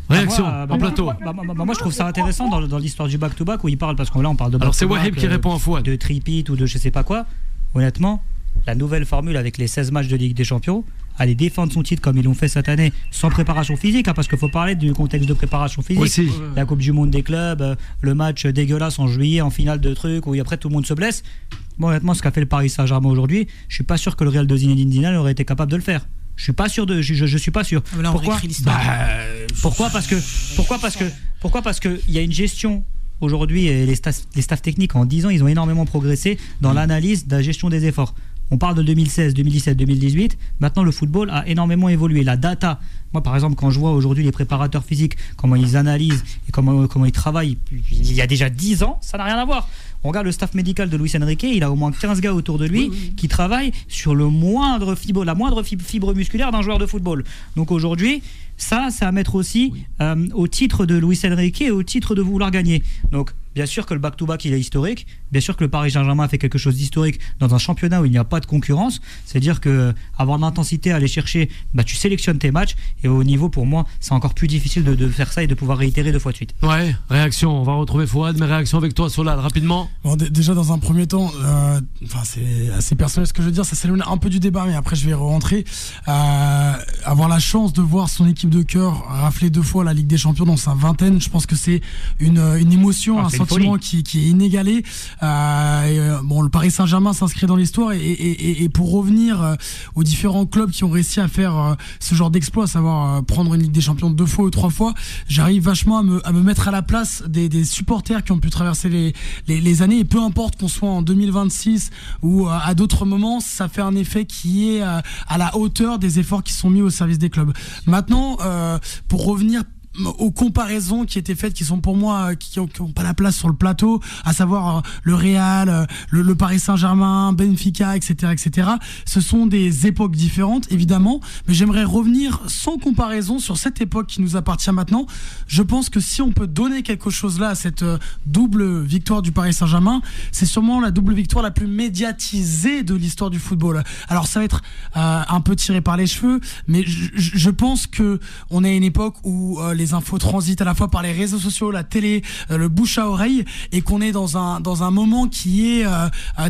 [SPEAKER 2] Réaction en plateau.
[SPEAKER 4] Moi, je trouve ça intéressant dans l'histoire du back-to-back où il parle, parce que là, on parle de
[SPEAKER 2] alors, c'est Wahib qui répond à Fouad.
[SPEAKER 4] De tripit ou de je sais pas quoi. Honnêtement, la nouvelle formule avec les 16 matchs de Ligue des Champions, aller défendre son titre comme ils l'ont fait cette année, sans préparation physique, parce qu'il faut parler du contexte de préparation physique.
[SPEAKER 2] Aussi.
[SPEAKER 4] La Coupe du Monde des clubs, le match dégueulasse en juillet, en finale de trucs, où après tout le monde se blesse. Bon, honnêtement, ce qu'a fait le Paris Saint-Germain aujourd'hui, je suis pas sûr que le Real de Zinedine Zidane aurait été capable de le faire. Je suis pas sûr je suis pas sûr.
[SPEAKER 6] Là,
[SPEAKER 4] Pourquoi parce que il y a une gestion aujourd'hui, et les staffs techniques en 10 ans, ils ont énormément progressé dans l'analyse de la gestion des efforts. On parle de 2016, 2017, 2018. Maintenant, le football a énormément évolué. La data, moi, par exemple, quand je vois aujourd'hui les préparateurs physiques, comment ils analysent et comment ils travaillent, il y a déjà 10 ans, ça n'a rien à voir. On regarde le staff médical de Luis Enrique, il a au moins 15 gars autour de lui qui travaillent sur la moindre fibre musculaire d'un joueur de football. Donc aujourd'hui, ça, c'est à mettre aussi au titre de Luis Enrique et au titre de vouloir gagner. Donc, bien sûr que le back-to-back, il est historique. Bien sûr que le Paris Saint-Germain a fait quelque chose d'historique dans un championnat où il n'y a pas de concurrence. C'est-à-dire que avoir de l'intensité, aller chercher, tu sélectionnes tes matchs. Et au niveau, pour moi, c'est encore plus difficile de faire ça et de pouvoir réitérer 2 fois de suite.
[SPEAKER 2] Ouais, réaction. On va retrouver Fouad, mais réaction avec toi, Solal, rapidement.
[SPEAKER 5] Bon, déjà, dans un premier temps, c'est assez personnel ce que je veux dire. Ça s'éloigne un peu du débat, mais après, je vais rentrer. Avoir la chance de voir son équipe de cœur rafler 2 fois la Ligue des Champions dans sa vingtaine, je pense que c'est une émotion, un sentiment qui est inégalé. Le Paris Saint-Germain s'inscrit dans l'histoire et pour revenir aux différents clubs qui ont réussi à faire ce genre d'exploit, à savoir prendre une Ligue des Champions 2 fois ou 3 fois, j'arrive vachement à me mettre à la place des supporters qui ont pu traverser les années, et peu importe qu'on soit en 2026 ou à d'autres moments, ça fait un effet qui est à la hauteur des efforts qui sont mis au service des clubs. Maintenant, pour revenir aux comparaisons qui étaient faites, qui sont pour moi qui ont pas la place sur le plateau, à savoir le Real, le Paris Saint-Germain, Benfica, etc. Ce sont des époques différentes, évidemment, mais j'aimerais revenir sans comparaison sur cette époque qui nous appartient maintenant. Je pense que si on peut donner quelque chose là à cette double victoire du Paris Saint-Germain, c'est sûrement la double victoire la plus médiatisée de l'histoire du football. Alors ça va être un peu tiré par les cheveux, mais je pense que on est à une époque où les infos transitent à la fois par les réseaux sociaux, la télé, le bouche à oreille, et qu'on est dans un moment qui est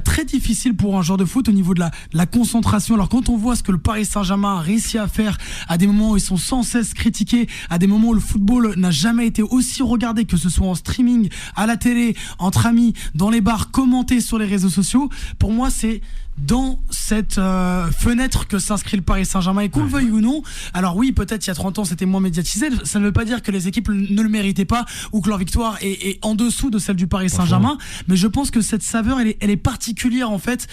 [SPEAKER 5] très difficile pour un joueur de foot au niveau de la concentration. Alors quand on voit ce que le Paris Saint-Germain a réussi à faire à des moments où ils sont sans cesse critiqués, à des moments où le football n'a jamais été aussi regardé, que ce soit en streaming, à la télé, entre amis, dans les bars, commenté sur les réseaux sociaux, pour moi c'est dans cette fenêtre que s'inscrit le Paris Saint-Germain, et qu'on le veuille ou non. Alors oui, peut-être il y a 30 ans c'était moins médiatisé, ça ne veut pas dire que les équipes ne le méritaient pas ou que leur victoire est en dessous de celle du Paris Saint-Germain, mais je pense que cette saveur elle est particulière en fait,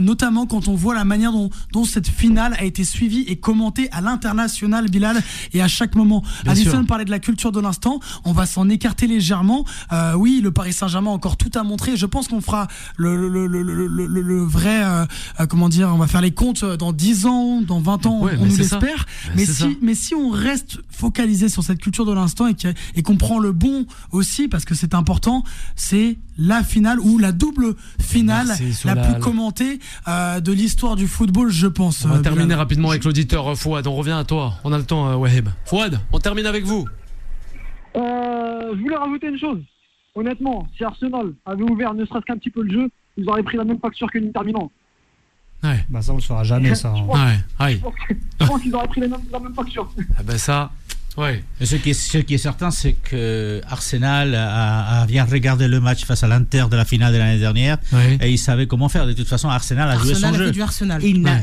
[SPEAKER 5] notamment quand on voit la manière dont cette finale a été suivie et commentée à l'international, Bilal, et à chaque moment. Alison parlait de la culture de l'instant, on va s'en écarter légèrement. Oui, le Paris Saint-Germain a encore tout à montrer, je pense qu'on fera le vrai on va faire les comptes dans 10 ans, dans 20 ans, on nous l'espère. Mais si on reste focalisé sur cette culture de l'instant et qu'on prend le bon aussi, parce que c'est important, c'est la finale ou la double finale la plus commentée de l'histoire du football, je pense.
[SPEAKER 2] On va terminer rapidement avec l'auditeur Fouad, on revient à toi, on a le temps, Waheb. Fouad, on termine avec vous.
[SPEAKER 8] Je voulais rajouter une chose. Honnêtement, si Arsenal avait ouvert ne serait-ce qu'un petit peu le jeu, ils auraient pris la même facture que l'Inter Milan.
[SPEAKER 2] Ouais.
[SPEAKER 4] Ça on le saura jamais, ça.
[SPEAKER 8] Je pense qu'ils auraient pris la même facture.
[SPEAKER 2] Ça, ouais.
[SPEAKER 3] Et ce qui est certain, c'est que Arsenal vient regarder le match face à l'Inter de la finale de l'année dernière, et il savait comment faire. De toute façon, Arsenal a joué son jeu.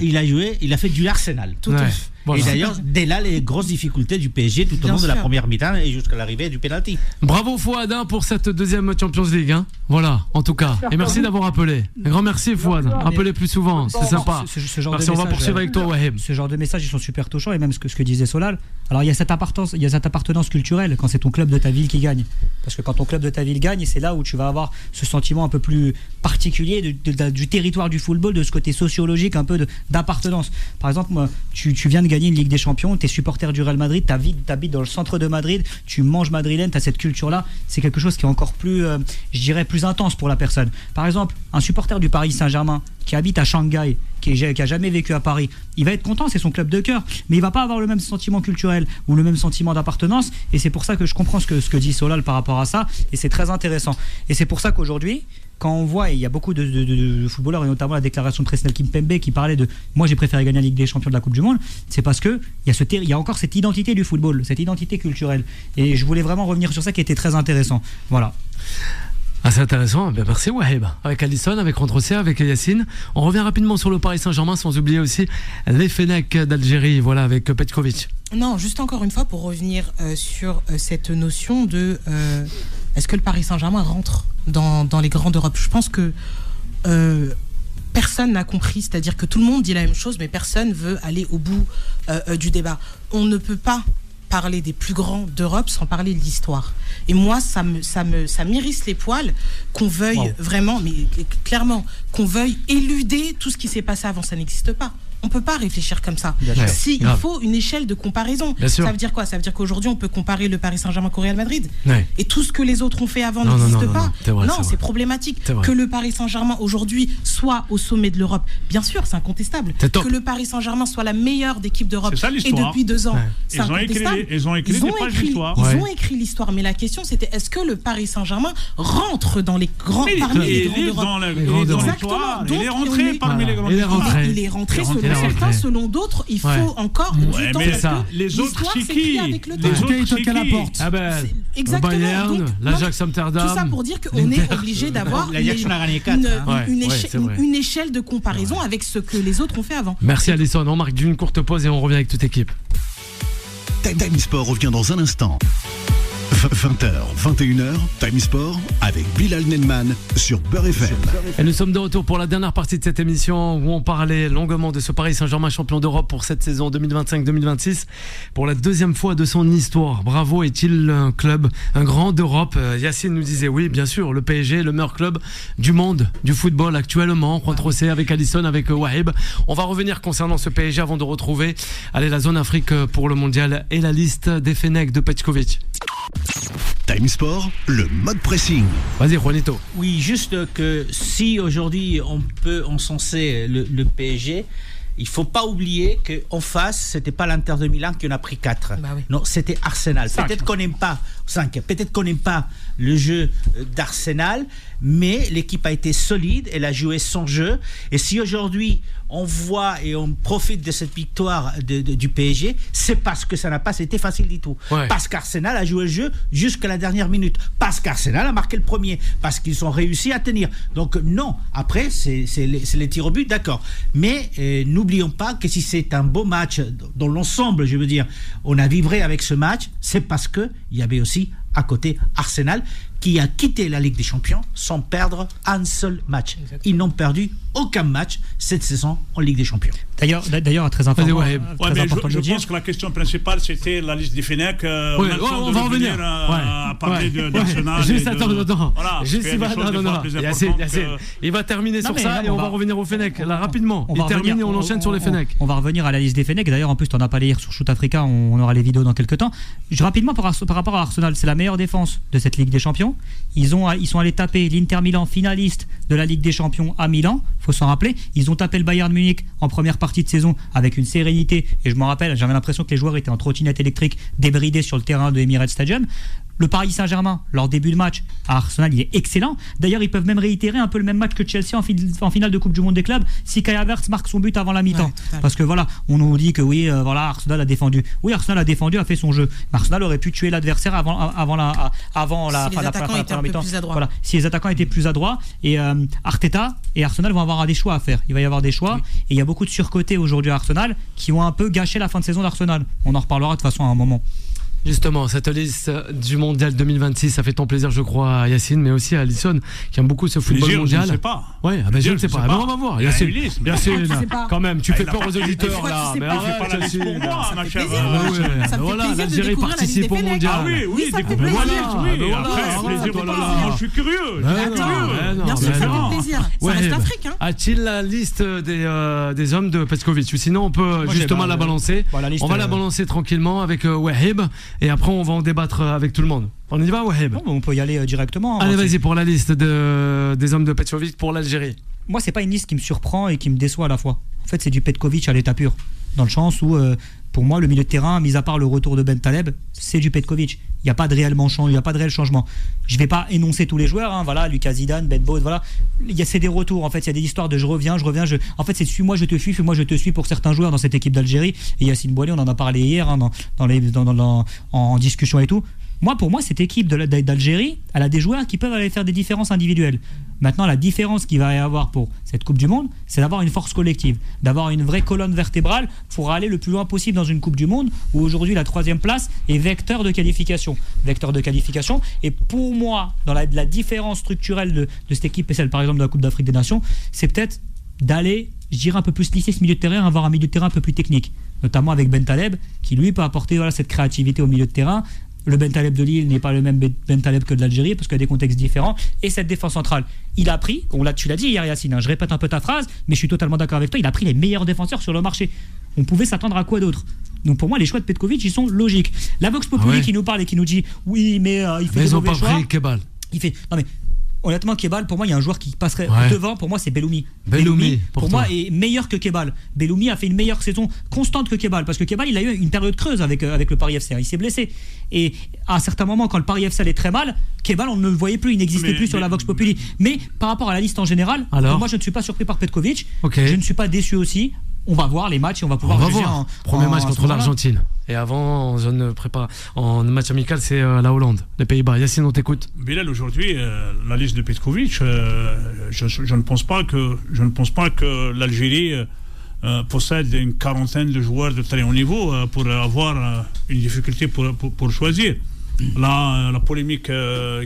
[SPEAKER 3] Il a fait du Arsenal.
[SPEAKER 6] Tout à fait.
[SPEAKER 3] Voilà. Et d'ailleurs, dès là, les grosses difficultés du PSG tout au long de la première mi-temps et jusqu'à l'arrivée du penalty.
[SPEAKER 2] Bravo Fouad pour cette deuxième Champions League. Voilà, en tout cas. Et merci d'avoir appelé. Un grand merci Fouad. Appelez plus souvent, c'est sympa. Merci, on va poursuivre avec toi, Waheb.
[SPEAKER 4] Ce genre de messages, ils sont super touchants, et même ce que disait Solal. Alors il y a cette appartenance culturelle quand c'est ton club de ta ville qui gagne. Parce que quand ton club de ta ville gagne, c'est là où tu vas avoir ce sentiment un peu plus particulier du territoire du football, de ce côté sociologique, un peu d'appartenance. Par exemple, moi, tu viens de gagner une Ligue des Champions, tu es supporter du Real Madrid, t'habites dans le centre de Madrid, tu manges madrilène, tu as cette culture-là, c'est quelque chose qui est encore plus, je dirais, plus intense pour la personne. Par exemple, un supporter du Paris Saint-Germain, qui habite à Shanghai, qui a jamais vécu à Paris, il va être content, c'est son club de cœur, mais il va pas avoir le même sentiment culturel ou le même sentiment d'appartenance, et c'est pour ça que je comprends ce que dit Solal par rapport à ça, et c'est très intéressant. Et c'est pour ça qu'aujourd'hui, quand on voit, et il y a beaucoup de footballeurs, et notamment la déclaration de Presnel Kimpembe qui parlait de « moi j'ai préféré gagner la Ligue des Champions de la Coupe du Monde », c'est parce qu'il y a encore cette identité du football, cette identité culturelle. Et je voulais vraiment revenir sur ça qui était très intéressant. Voilà.
[SPEAKER 2] Ah, c'est intéressant, ben, merci Waheb. Avec Alisson, avec Rondrosé, avec Yacine. On revient rapidement sur le Paris Saint-Germain, sans oublier aussi les Fennecs d'Algérie, voilà, avec Petkovic.
[SPEAKER 6] Non, juste encore une fois pour revenir sur cette notion de est-ce que le Paris Saint-Germain rentre dans les grands d'Europe. Je pense que personne n'a compris, c'est-à-dire que tout le monde dit la même chose, mais personne veut aller au bout du débat. On ne peut pas parler des plus grands d'Europe sans parler de l'histoire. Et moi, ça m'irrisse les poils qu'on veuille vraiment, mais clairement, qu'on veuille éluder tout ce qui s'est passé avant. Ça n'existe pas. On ne peut pas réfléchir comme ça. Il faut une échelle de comparaison. Ça veut dire quoi? Ça veut dire qu'aujourd'hui, on peut comparer le Paris Saint-Germain au Real Madrid. Et tout ce que les autres ont fait avant n'existe pas. Non, c'est problématique. Que le Paris Saint-Germain, aujourd'hui, soit au sommet de l'Europe, bien sûr, c'est incontestable. Que le Paris Saint-Germain soit la meilleure d'équipe d'Europe, et depuis 2 ans, c'est incontestable.
[SPEAKER 7] Ils ont écrit des pages d'histoire.
[SPEAKER 6] Ils ont écrit l'histoire. Mais la question, c'était est-ce que le Paris Saint-Germain rentre dans les grands, parmi les grands d'Europe?
[SPEAKER 7] Exactement. Il est rentré parmi les grands d'Europe.
[SPEAKER 6] Il est rentré certains, selon d'autres, il faut encore du temps.
[SPEAKER 7] Mais ça. Les autres, c'est qui?
[SPEAKER 5] Les autres, ils toquent à la porte.
[SPEAKER 2] Ah ben,
[SPEAKER 6] exactement.
[SPEAKER 2] Bayern, l'Ajax Amsterdam.
[SPEAKER 6] Tout ça pour dire qu'on est obligé d'avoir une échelle de comparaison avec ce que les autres ont fait avant.
[SPEAKER 2] Merci Alisson. On marque d'une courte pause et on revient avec toute équipe.
[SPEAKER 1] Time Sport revient dans un instant. 20h, 21h, Time Sport avec Bilal Nenman sur Beurre FM.
[SPEAKER 2] Et nous sommes de retour pour la dernière partie de cette émission où on parlait longuement de ce Paris Saint-Germain champion d'Europe pour cette saison 2025-2026 pour la 2e fois de son histoire. Bravo, est-il un club, un grand d'Europe? Yacine nous disait oui, bien sûr, le PSG, le meilleur club du monde du football actuellement. Rondrosé avec Alisson, avec Waheb. On va revenir concernant ce PSG avant de retrouver la zone Afrique pour le mondial et la liste des Fennecs de Petkovic.
[SPEAKER 1] Time Sport, le mode pressing.
[SPEAKER 2] Vas-y Juanito.
[SPEAKER 3] Oui, juste que si aujourd'hui on peut encenser le PSG, il ne faut pas oublier qu'en face, ce n'était pas l'Inter de Milan qui en a pris 4.
[SPEAKER 6] Bah oui.
[SPEAKER 3] Non, c'était Arsenal.
[SPEAKER 2] 5.
[SPEAKER 3] Peut-être qu'on n'aime pas 5. Peut-être qu'on n'aime pas le jeu d'Arsenal, mais l'équipe a été solide, elle a joué son jeu. Et si aujourd'hui on voit et on profite de cette victoire du PSG, c'est parce que ça n'a pas été facile du tout. Ouais. Parce qu'Arsenal a joué le jeu jusqu'à la dernière minute. Parce qu'Arsenal a marqué le premier. Parce qu'ils ont réussi à tenir. Donc non, après c'est les tirs au but, d'accord. Mais n'oublions pas que si c'est un beau match dans l'ensemble, je veux dire, on a vibré avec ce match, c'est parce qu'il y avait aussi à côté Arsenal qui a quitté la Ligue des Champions sans perdre un seul match. Exactement. Ils n'ont perdu aucun match cette saison en Ligue des Champions.
[SPEAKER 4] D'ailleurs très important.
[SPEAKER 7] Je pense que la question principale c'était la liste des Fennecs.
[SPEAKER 2] On va revenir
[SPEAKER 7] à parler d'Arsenal.
[SPEAKER 2] Juste attends. Yacine, il va terminer sur ça et on va revenir aux Fennecs là rapidement. Il termine et on enchaîne sur les Fennecs.
[SPEAKER 4] On va revenir à la liste des Fennecs. D'ailleurs en plus tu en as parlé hier sur Shoot Africa, on aura les vidéos dans quelques temps. Rapidement par rapport à Arsenal, c'est la meilleure défense de cette Ligue des Champions. Ils sont allés taper l'Inter Milan, finaliste de la Ligue des Champions à Milan, faut s'en rappeler. Ils ont tapé le Bayern Munich en première partie de saison avec une sérénité, et je me rappelle, j'avais l'impression que les joueurs étaient en trottinette électrique débridés sur le terrain de Emirates Stadium. Le Paris Saint-Germain, leur début de match à Arsenal, il est excellent. D'ailleurs, ils peuvent même réitérer un peu le même match que Chelsea en finale de Coupe du Monde des clubs si Kai Havertz marque son but avant la mi-temps. Parce que voilà, on nous dit que oui, Arsenal a défendu. Oui, Arsenal a défendu, a fait son jeu. Arsenal aurait pu tuer l'adversaire avant la fin de la première mi-temps. Voilà, si les attaquants étaient plus adroits. Et Arteta et Arsenal vont avoir des choix à faire. Il va y avoir des choix. Et il y a beaucoup de surcotés aujourd'hui à Arsenal qui ont un peu gâché la fin de saison d'Arsenal. On en reparlera de toute façon à un moment.
[SPEAKER 2] Justement, cette liste du mondial 2026, ça fait ton plaisir, je crois, à Yacine, mais aussi à Alisson, qui aime beaucoup ce football mondial.
[SPEAKER 7] Je ne sais pas.
[SPEAKER 2] Ouais, je ne sais pas. On va voir. Yacine, quand même, tu fais peur aux auditeurs là. Mais
[SPEAKER 7] arrête, Yacine. Pour moi, ma chère.
[SPEAKER 2] Voilà, l'Algérie participe au mondial.
[SPEAKER 7] Ah oui, découvrir la liste. Après, je suis curieux.
[SPEAKER 6] Bien sûr, ça fait plaisir. Ça reste l'Afrique.
[SPEAKER 2] A-t-il la liste des hommes de Petkovic? Sinon, on peut justement la balancer. On va la balancer tranquillement avec Waheb. Et après, on va en débattre avec tout le monde. On y va, Waheb?
[SPEAKER 4] On peut y aller directement.
[SPEAKER 2] Allez, vas-y, pour la liste des hommes de Petkovic pour l'Algérie.
[SPEAKER 4] moi, c'est pas une liste qui me surprend et qui me déçoit à la fois. En fait, c'est du Petkovic à l'état pur. Dans le sens où, pour moi, le milieu de terrain, mis à part le retour de Bentaleb, c'est du Petkovic. Il n'y a pas de réel changement. Je ne vais pas énoncer tous les joueurs. Voilà, Lucas Zidane, Ben Bode, voilà. C'est des retours. En fait, il y a des histoires de je reviens. En fait, c'est suis-moi, je te suis pour certains joueurs dans cette équipe d'Algérie. Et Yacine Bouali, on en a parlé hier en discussion et tout. Pour moi, cette équipe d'Algérie, elle a des joueurs qui peuvent aller faire des différences individuelles. Maintenant, la différence qu'il va y avoir pour cette Coupe du Monde, c'est d'avoir une force collective, d'avoir une vraie colonne vertébrale pour aller le plus loin possible dans une Coupe du Monde où aujourd'hui la 3e place est vecteur de qualification. Et pour moi, dans la différence structurelle de cette équipe et celle par exemple de la Coupe d'Afrique des Nations, c'est peut-être d'aller, je dirais, un peu plus lisser ce milieu de terrain, avoir un milieu de terrain un peu plus technique, notamment avec Bentaleb qui lui peut apporter cette créativité au milieu de terrain. Le Bentaleb de Lille n'est pas le même Bentaleb que de l'Algérie parce qu'il y a des contextes différents. Et cette défense centrale, il a pris, tu l'as dit hier Yacine, je répète un peu ta phrase, mais je suis totalement d'accord avec toi, il a pris les meilleurs défenseurs sur le marché. On pouvait s'attendre à quoi d'autre? Donc pour moi, les choix de Petkovic, ils sont logiques. La Vox Populi qui nous parle et qui nous dit oui, mais il fait des mauvais choix. Ils ont pas pris Kebal. Non mais honnêtement, Kebal, pour moi, il y a un joueur qui passerait devant. Pour moi, c'est Belloumi. Belloumi pour moi, est meilleur que Kebal. Belloumi a fait une meilleure saison constante que Kebal. Parce que Kebal, il a eu une période creuse avec le Paris FC. Il s'est blessé. Et à certains moments, quand le Paris FC allait très mal, Kebal, on ne le voyait plus. Il n'existait plus sur la Vox Populi. Mais par rapport à la liste en général, moi, je ne suis pas surpris par Petkovic. Je ne suis pas déçu aussi. On va voir les matchs et on va pouvoir juger.
[SPEAKER 2] Premier match contre l'Argentine. Et avant, en zone prépa, en match amical, c'est la Hollande, les Pays-Bas. Yacine, on t'écoute.
[SPEAKER 7] Bilal, aujourd'hui, la liste de Petkovic, je ne pense pas que l'Algérie possède une quarantaine de joueurs de très haut niveau pour avoir une difficulté pour choisir. Là, la polémique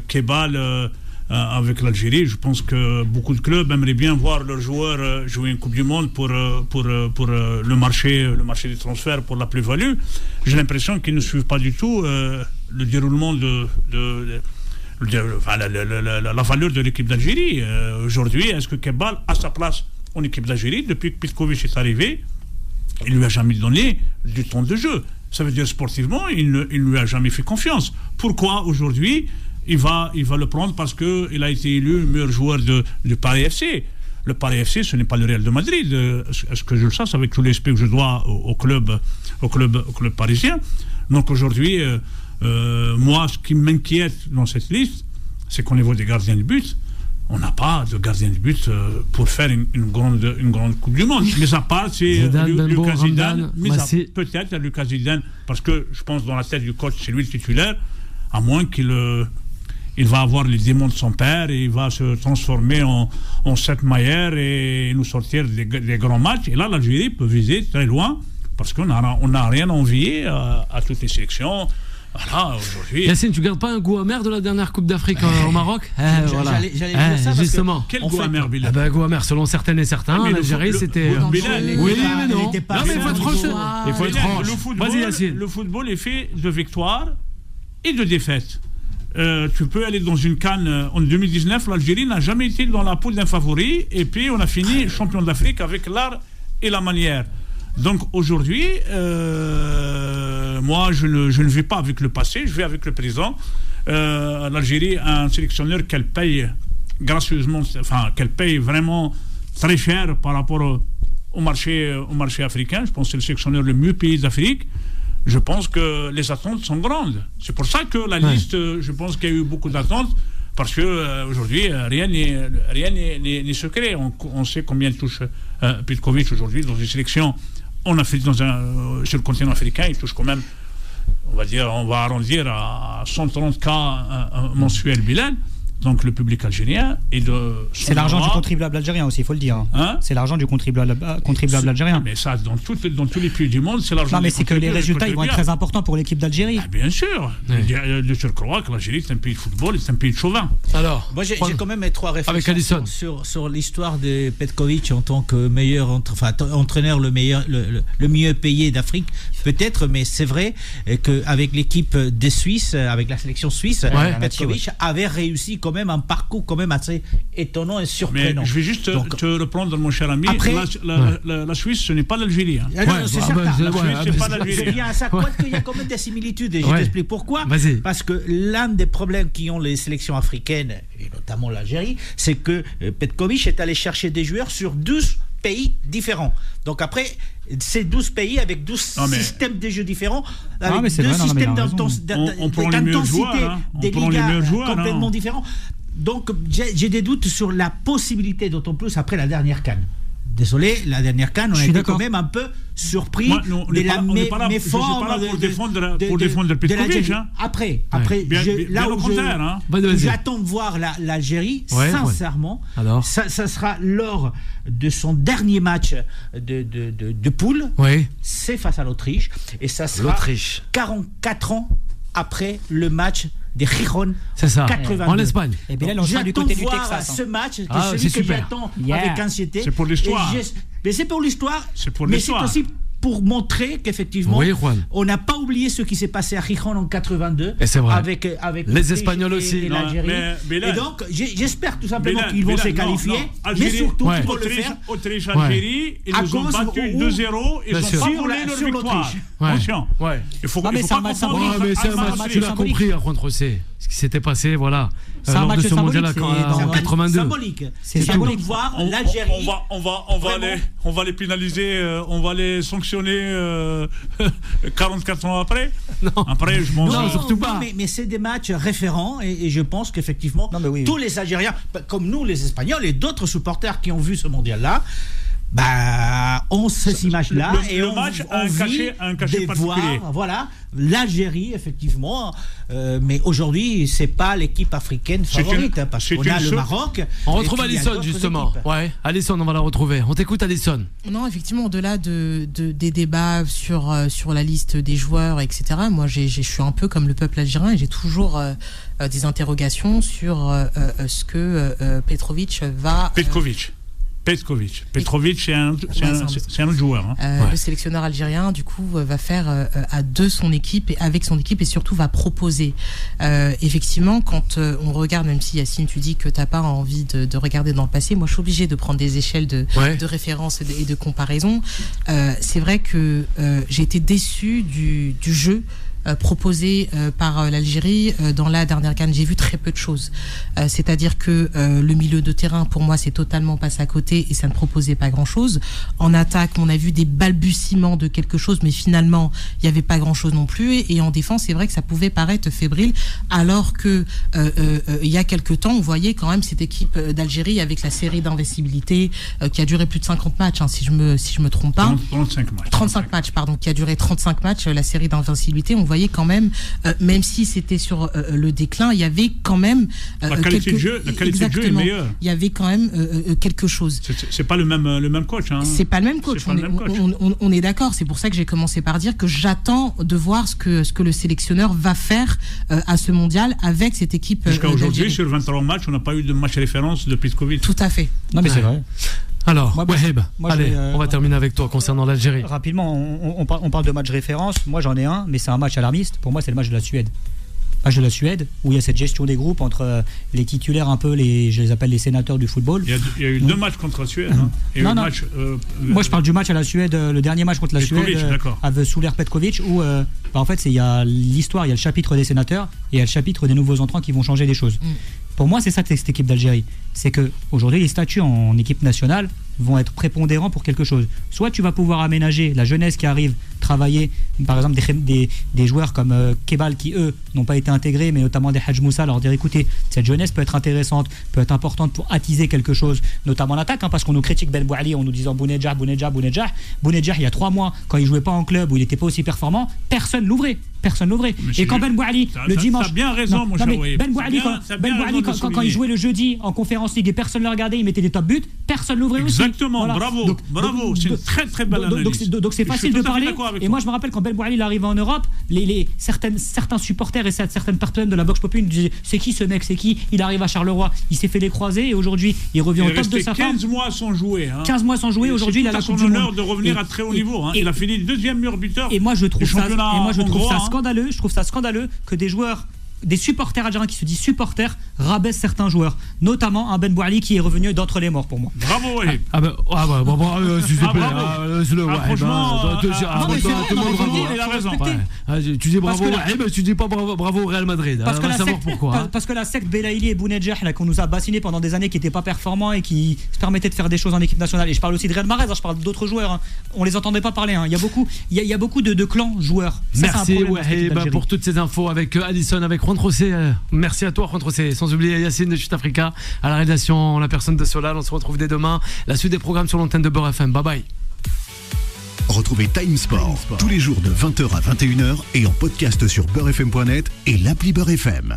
[SPEAKER 7] Kebal avec l'Algérie, je pense que beaucoup de clubs aimeraient bien voir leurs joueurs jouer une Coupe du Monde pour le marché des transferts, pour la plus-value. J'ai l'impression qu'ils ne suivent pas du tout le déroulement la valeur de l'équipe d'Algérie. Aujourd'hui, est-ce que Kebal a sa place en équipe d'Algérie? Depuis que Petkovic est arrivé, il ne lui a jamais donné du temps de jeu. Ça veut dire sportivement, il ne lui a jamais fait confiance. Pourquoi aujourd'hui il va le prendre? Parce qu'il a été élu le meilleur joueur du Paris FC. Le Paris FC, ce n'est pas le Real de Madrid. Est-ce que je le sais, avec tout le respect que je dois au club parisien. Donc aujourd'hui, moi, ce qui m'inquiète dans cette liste, c'est qu'au niveau des gardiens de but, on n'a pas de gardien de but pour faire une grande Coupe du Monde. Mais à part, c'est Lucas Zidane. Peut-être Lucas Zidane, parce que je pense dans la tête du coach, c'est lui le titulaire, à moins il va avoir les démons de son père et il va se transformer en Sepp Maier et nous sortir des grands matchs. Et là, l'Algérie peut viser très loin parce qu'on n'a rien à envier à toutes les sélections. Voilà, aujourd'hui.
[SPEAKER 2] Yacine, tu gardes pas un goût amer de la dernière Coupe d'Afrique au Maroc? Voilà.
[SPEAKER 9] J'allais dire ça
[SPEAKER 2] justement.
[SPEAKER 7] Quel goût amer, Bilal?
[SPEAKER 2] Goût amer, selon certaines et certains. L'Algérie, c'était.
[SPEAKER 7] Oui,
[SPEAKER 2] mais non. Non, mais il faut être franc. Vas-y, Yacine.
[SPEAKER 7] Le football est fait de victoires et de défaites. Tu peux aller dans une CAN en 2019, l'Algérie n'a jamais été dans la poule d'un favori et puis on a fini champion d'Afrique avec l'art et la manière. Donc aujourd'hui, moi je ne vais pas avec le passé, je vais avec le présent. L'Algérie a un sélectionneur qu'elle paye gracieusement, qu'elle paye vraiment très cher par rapport au marché africain. Je pense que c'est le sélectionneur le mieux payé d'Afrique. Je pense que les attentes sont grandes. C'est pour ça que la liste, je pense qu'il y a eu beaucoup d'attentes, parce que aujourd'hui, rien n'est secret. On sait combien touche Petkovic aujourd'hui dans une sélection en Afrique, sur le continent africain. Il touche quand même, on va arrondir à 130 cas mensuels Bilal. Donc le public algérien et
[SPEAKER 4] c'est l'argent du contribuable algérien aussi, il faut le dire. C'est l'argent du contribuable algérien.
[SPEAKER 7] Mais ça, dans tous les pays du monde, c'est l'argent.
[SPEAKER 4] Non, mais c'est que les résultats, ils vont être très importants pour l'équipe d'Algérie.
[SPEAKER 7] Bien sûr. De surcroît que l'Algérie, c'est un pays de football, c'est un pays de chauvin.
[SPEAKER 9] Alors, moi, j'ai quand même trois réflexions sur l'histoire de Petkovic en tant que meilleur entraîneur, le mieux payé d'Afrique, peut-être. Mais c'est vrai qu'avec l'équipe des Suisses, avec la sélection suisse, Petkovic avait réussi quand même un parcours quand même assez étonnant et surprenant.
[SPEAKER 7] Mais je vais juste te reprendre, mon cher ami.
[SPEAKER 9] Après,
[SPEAKER 7] la Suisse, ce n'est pas l'Algérie. Hein.
[SPEAKER 9] C'est certain.
[SPEAKER 7] La Suisse, c'est pas l'Algérie.
[SPEAKER 9] Il y a ça, qu'il y a quand même des similitudes. Et je t'explique pourquoi. Parce que l'un des problèmes qu'ont les sélections africaines, et notamment l'Algérie, c'est que Petkovic est allé chercher des joueurs sur 12 pays différents. Donc après, ces 12 pays avec 12 systèmes de jeux différents, avec deux systèmes d'intensité des ligas complètement différents. Donc j'ai des doutes sur la possibilité, d'autant plus après la dernière CAN. Désolé, la dernière CAN, on a été quand même un peu surpris de la méforme
[SPEAKER 7] pour défendre Petkovic.
[SPEAKER 9] Après, là où j'attends de voir l'Algérie, sincèrement, ça sera lors de son dernier match de poule, c'est face à l'Autriche, et ça sera 44 ans après le match des Gijón,
[SPEAKER 2] c'est ça,
[SPEAKER 9] 82.
[SPEAKER 2] en Espagne.
[SPEAKER 4] Et bien là, on sera du côté du
[SPEAKER 9] Texas.
[SPEAKER 4] Texas.
[SPEAKER 9] Ce match, celui que j'attends avec anxiété.
[SPEAKER 7] C'est pour l'histoire.
[SPEAKER 9] Mais c'est pour l'histoire.
[SPEAKER 7] Mais
[SPEAKER 9] c'est aussi pour montrer qu'effectivement, on n'a pas oublié ce qui s'est passé à Gijón en 82.
[SPEAKER 2] Et c'est vrai.
[SPEAKER 9] Avec
[SPEAKER 2] les Espagnols aussi.
[SPEAKER 9] Et l'Algérie. Et donc, j'espère tout simplement qu'ils vont se qualifier. Mais surtout qu'ils vont le faire.
[SPEAKER 7] Autriche, Algérie, ils nous ont battu 2-0. Ils ont pas volé leur victoire. Attention. Il faut pas confondre.
[SPEAKER 2] Mais c'est un match, tu l'as compris, contre C. Ce qui s'était passé, voilà.
[SPEAKER 4] C'est un match
[SPEAKER 2] de ce mondial
[SPEAKER 4] en
[SPEAKER 2] 82.
[SPEAKER 9] C'est symbolique. Voir l'Algérie.
[SPEAKER 7] On va les pénaliser, on va les sanctionner 44 ans après. Après, je pense.
[SPEAKER 2] Non, surtout pas.
[SPEAKER 9] Mais c'est des matchs référents et je pense qu'effectivement, tous les Algériens, comme nous, les Espagnols et d'autres supporters qui ont vu ce mondial-là, on cette image-là et on a un cachet de voir, voilà, l'Algérie effectivement, mais aujourd'hui c'est pas l'équipe africaine favorite parce qu'on a le Maroc.
[SPEAKER 2] On retrouve Alisson justement. Alisson, on va la retrouver. On t'écoute, Alisson.
[SPEAKER 6] Non, effectivement, au-delà des débats sur la liste des joueurs, etc. Moi, je suis un peu comme le peuple algérien et j'ai toujours des interrogations sur ce que Petrovic va.
[SPEAKER 7] Petrovic, c'est un autre joueur.
[SPEAKER 6] Le sélectionneur algérien, du coup, va faire de son équipe et avec son équipe et surtout va proposer. Effectivement, quand on regarde, même si Yacine, tu dis que tu n'as pas envie de regarder dans le passé, moi je suis obligée de prendre des échelles de référence et de comparaison. C'est vrai que j'ai été déçue du jeu proposé par l'Algérie dans la dernière CAN. J'ai vu très peu de choses. C'est-à-dire que le milieu de terrain, pour moi, c'est totalement passé à côté et ça ne proposait pas grand-chose. En attaque, on a vu des balbutiements de quelque chose, mais finalement, il n'y avait pas grand-chose non plus. Et en défense, c'est vrai que ça pouvait paraître fébrile, alors que il y a quelque temps, on voyait quand même cette équipe d'Algérie avec la série d'invincibilité qui a duré plus de 50 matchs, si je me trompe pas. 35 matchs, pardon, qui a duré 35 matchs, la série d'invincibilité. On voyait quand même, même si c'était sur le déclin, il y avait quand même
[SPEAKER 7] la qualité de jeu est meilleure.
[SPEAKER 6] Il y avait quand même quelque chose.
[SPEAKER 7] C'est pas le même coach.
[SPEAKER 6] C'est pas le même coach. On est d'accord. C'est pour ça que j'ai commencé par dire que j'attends de voir ce que le sélectionneur va faire à ce mondial avec cette équipe.
[SPEAKER 7] Jusqu'à aujourd'hui, sur 23 matchs, on n'a pas eu de match référence de Petkovic.
[SPEAKER 6] Tout à fait.
[SPEAKER 4] Non, mais c'est vrai.
[SPEAKER 2] Alors, Waheb, allez, on va terminer avec toi concernant l'Algérie.
[SPEAKER 4] Rapidement, on parle de match référence. Moi, j'en ai un, mais c'est un match alarmiste. Pour moi, c'est le match de la Suède. Match de la Suède, où il y a cette gestion des groupes entre les titulaires, un peu, je les appelle les sénateurs du football.
[SPEAKER 7] Il y a eu 2 matchs contre la Suède.
[SPEAKER 4] Moi, je parle du match à la Suède, le dernier match contre la Suède, avec Suler Petkovic, où en fait, il y a l'histoire, il y a le chapitre des sénateurs et il y a le chapitre des nouveaux entrants qui vont changer des choses. Pour moi, c'est ça cette équipe d'Algérie. C'est qu'aujourd'hui, les statuts en équipe nationale vont être prépondérants pour quelque chose. Soit tu vas pouvoir aménager la jeunesse qui arrive, travailler, par exemple des joueurs comme Kebal qui, eux, n'ont pas été intégrés, mais notamment des Hadj Moussa, leur dire écoutez, cette jeunesse peut être intéressante, peut être importante pour attiser quelque chose, notamment en attaque, parce qu'on nous critique Ben Bouali en nous disant Bounedjah, il y a 3 mois, quand il jouait pas en club, où il n'était pas aussi performant, personne l'ouvrait. Et quand Ben Bouali, le dimanche.
[SPEAKER 7] T'as bien raison, mon cher.
[SPEAKER 4] Ben Bouali, quand il jouait le jeudi en Conférence League et personne ne le regardait, il mettait des top buts, personne l'ouvrait aussi.
[SPEAKER 7] Exactement, voilà. Bravo, c'est une très très belle analyse.
[SPEAKER 4] Donc c'est facile de parler. Et moi je me rappelle quand Ben Bouali arrivait en Europe, certains supporters et certaines personnes de la Vox Populi disaient c'est qui ce mec, c'est qui? Il arrive à Charleroi, il s'est fait les croisés et aujourd'hui il revient au top de sa forme.
[SPEAKER 7] 15 mois sans jouer.
[SPEAKER 4] 15 mois sans jouer, aujourd'hui il a la Coupe du Monde.
[SPEAKER 7] C'est son honneur de revenir à très haut niveau. Il a fini 2e meilleur buteur.
[SPEAKER 4] Et moi je trouve ça scandaleux. Je trouve ça scandaleux que des joueurs des supporters algériens qui se disent supporters rabaissent certains joueurs, notamment un Ben Bouali qui est revenu d'entre les morts pour moi.
[SPEAKER 7] Bravo, oui.
[SPEAKER 2] Il a raison. Tu dis bravo, mais tu dis pas bravo au Real Madrid.
[SPEAKER 4] Parce que la secte Belaïli et Bounedjah qu'on nous a bassiné pendant des années, qui n'étaient pas performants et qui se permettaient de faire des choses en équipe nationale. Et je parle aussi de Riyad Mahrez, je parle d'autres joueurs. On les entendait pas parler. Il y a beaucoup de clans joueurs.
[SPEAKER 2] Merci pour toutes ces infos avec Addison, avec Juan José. Merci à toi Juan José. Sans oublier Yacine de Chute Africa à la rédaction, la personne de Solal. On se retrouve dès demain. La suite des programmes sur l'antenne de Beurre FM. Bye bye.
[SPEAKER 1] Retrouvez Time Sport tous les jours de 20h à 21h et en podcast sur beurrefm.net et l'appli Beurre FM.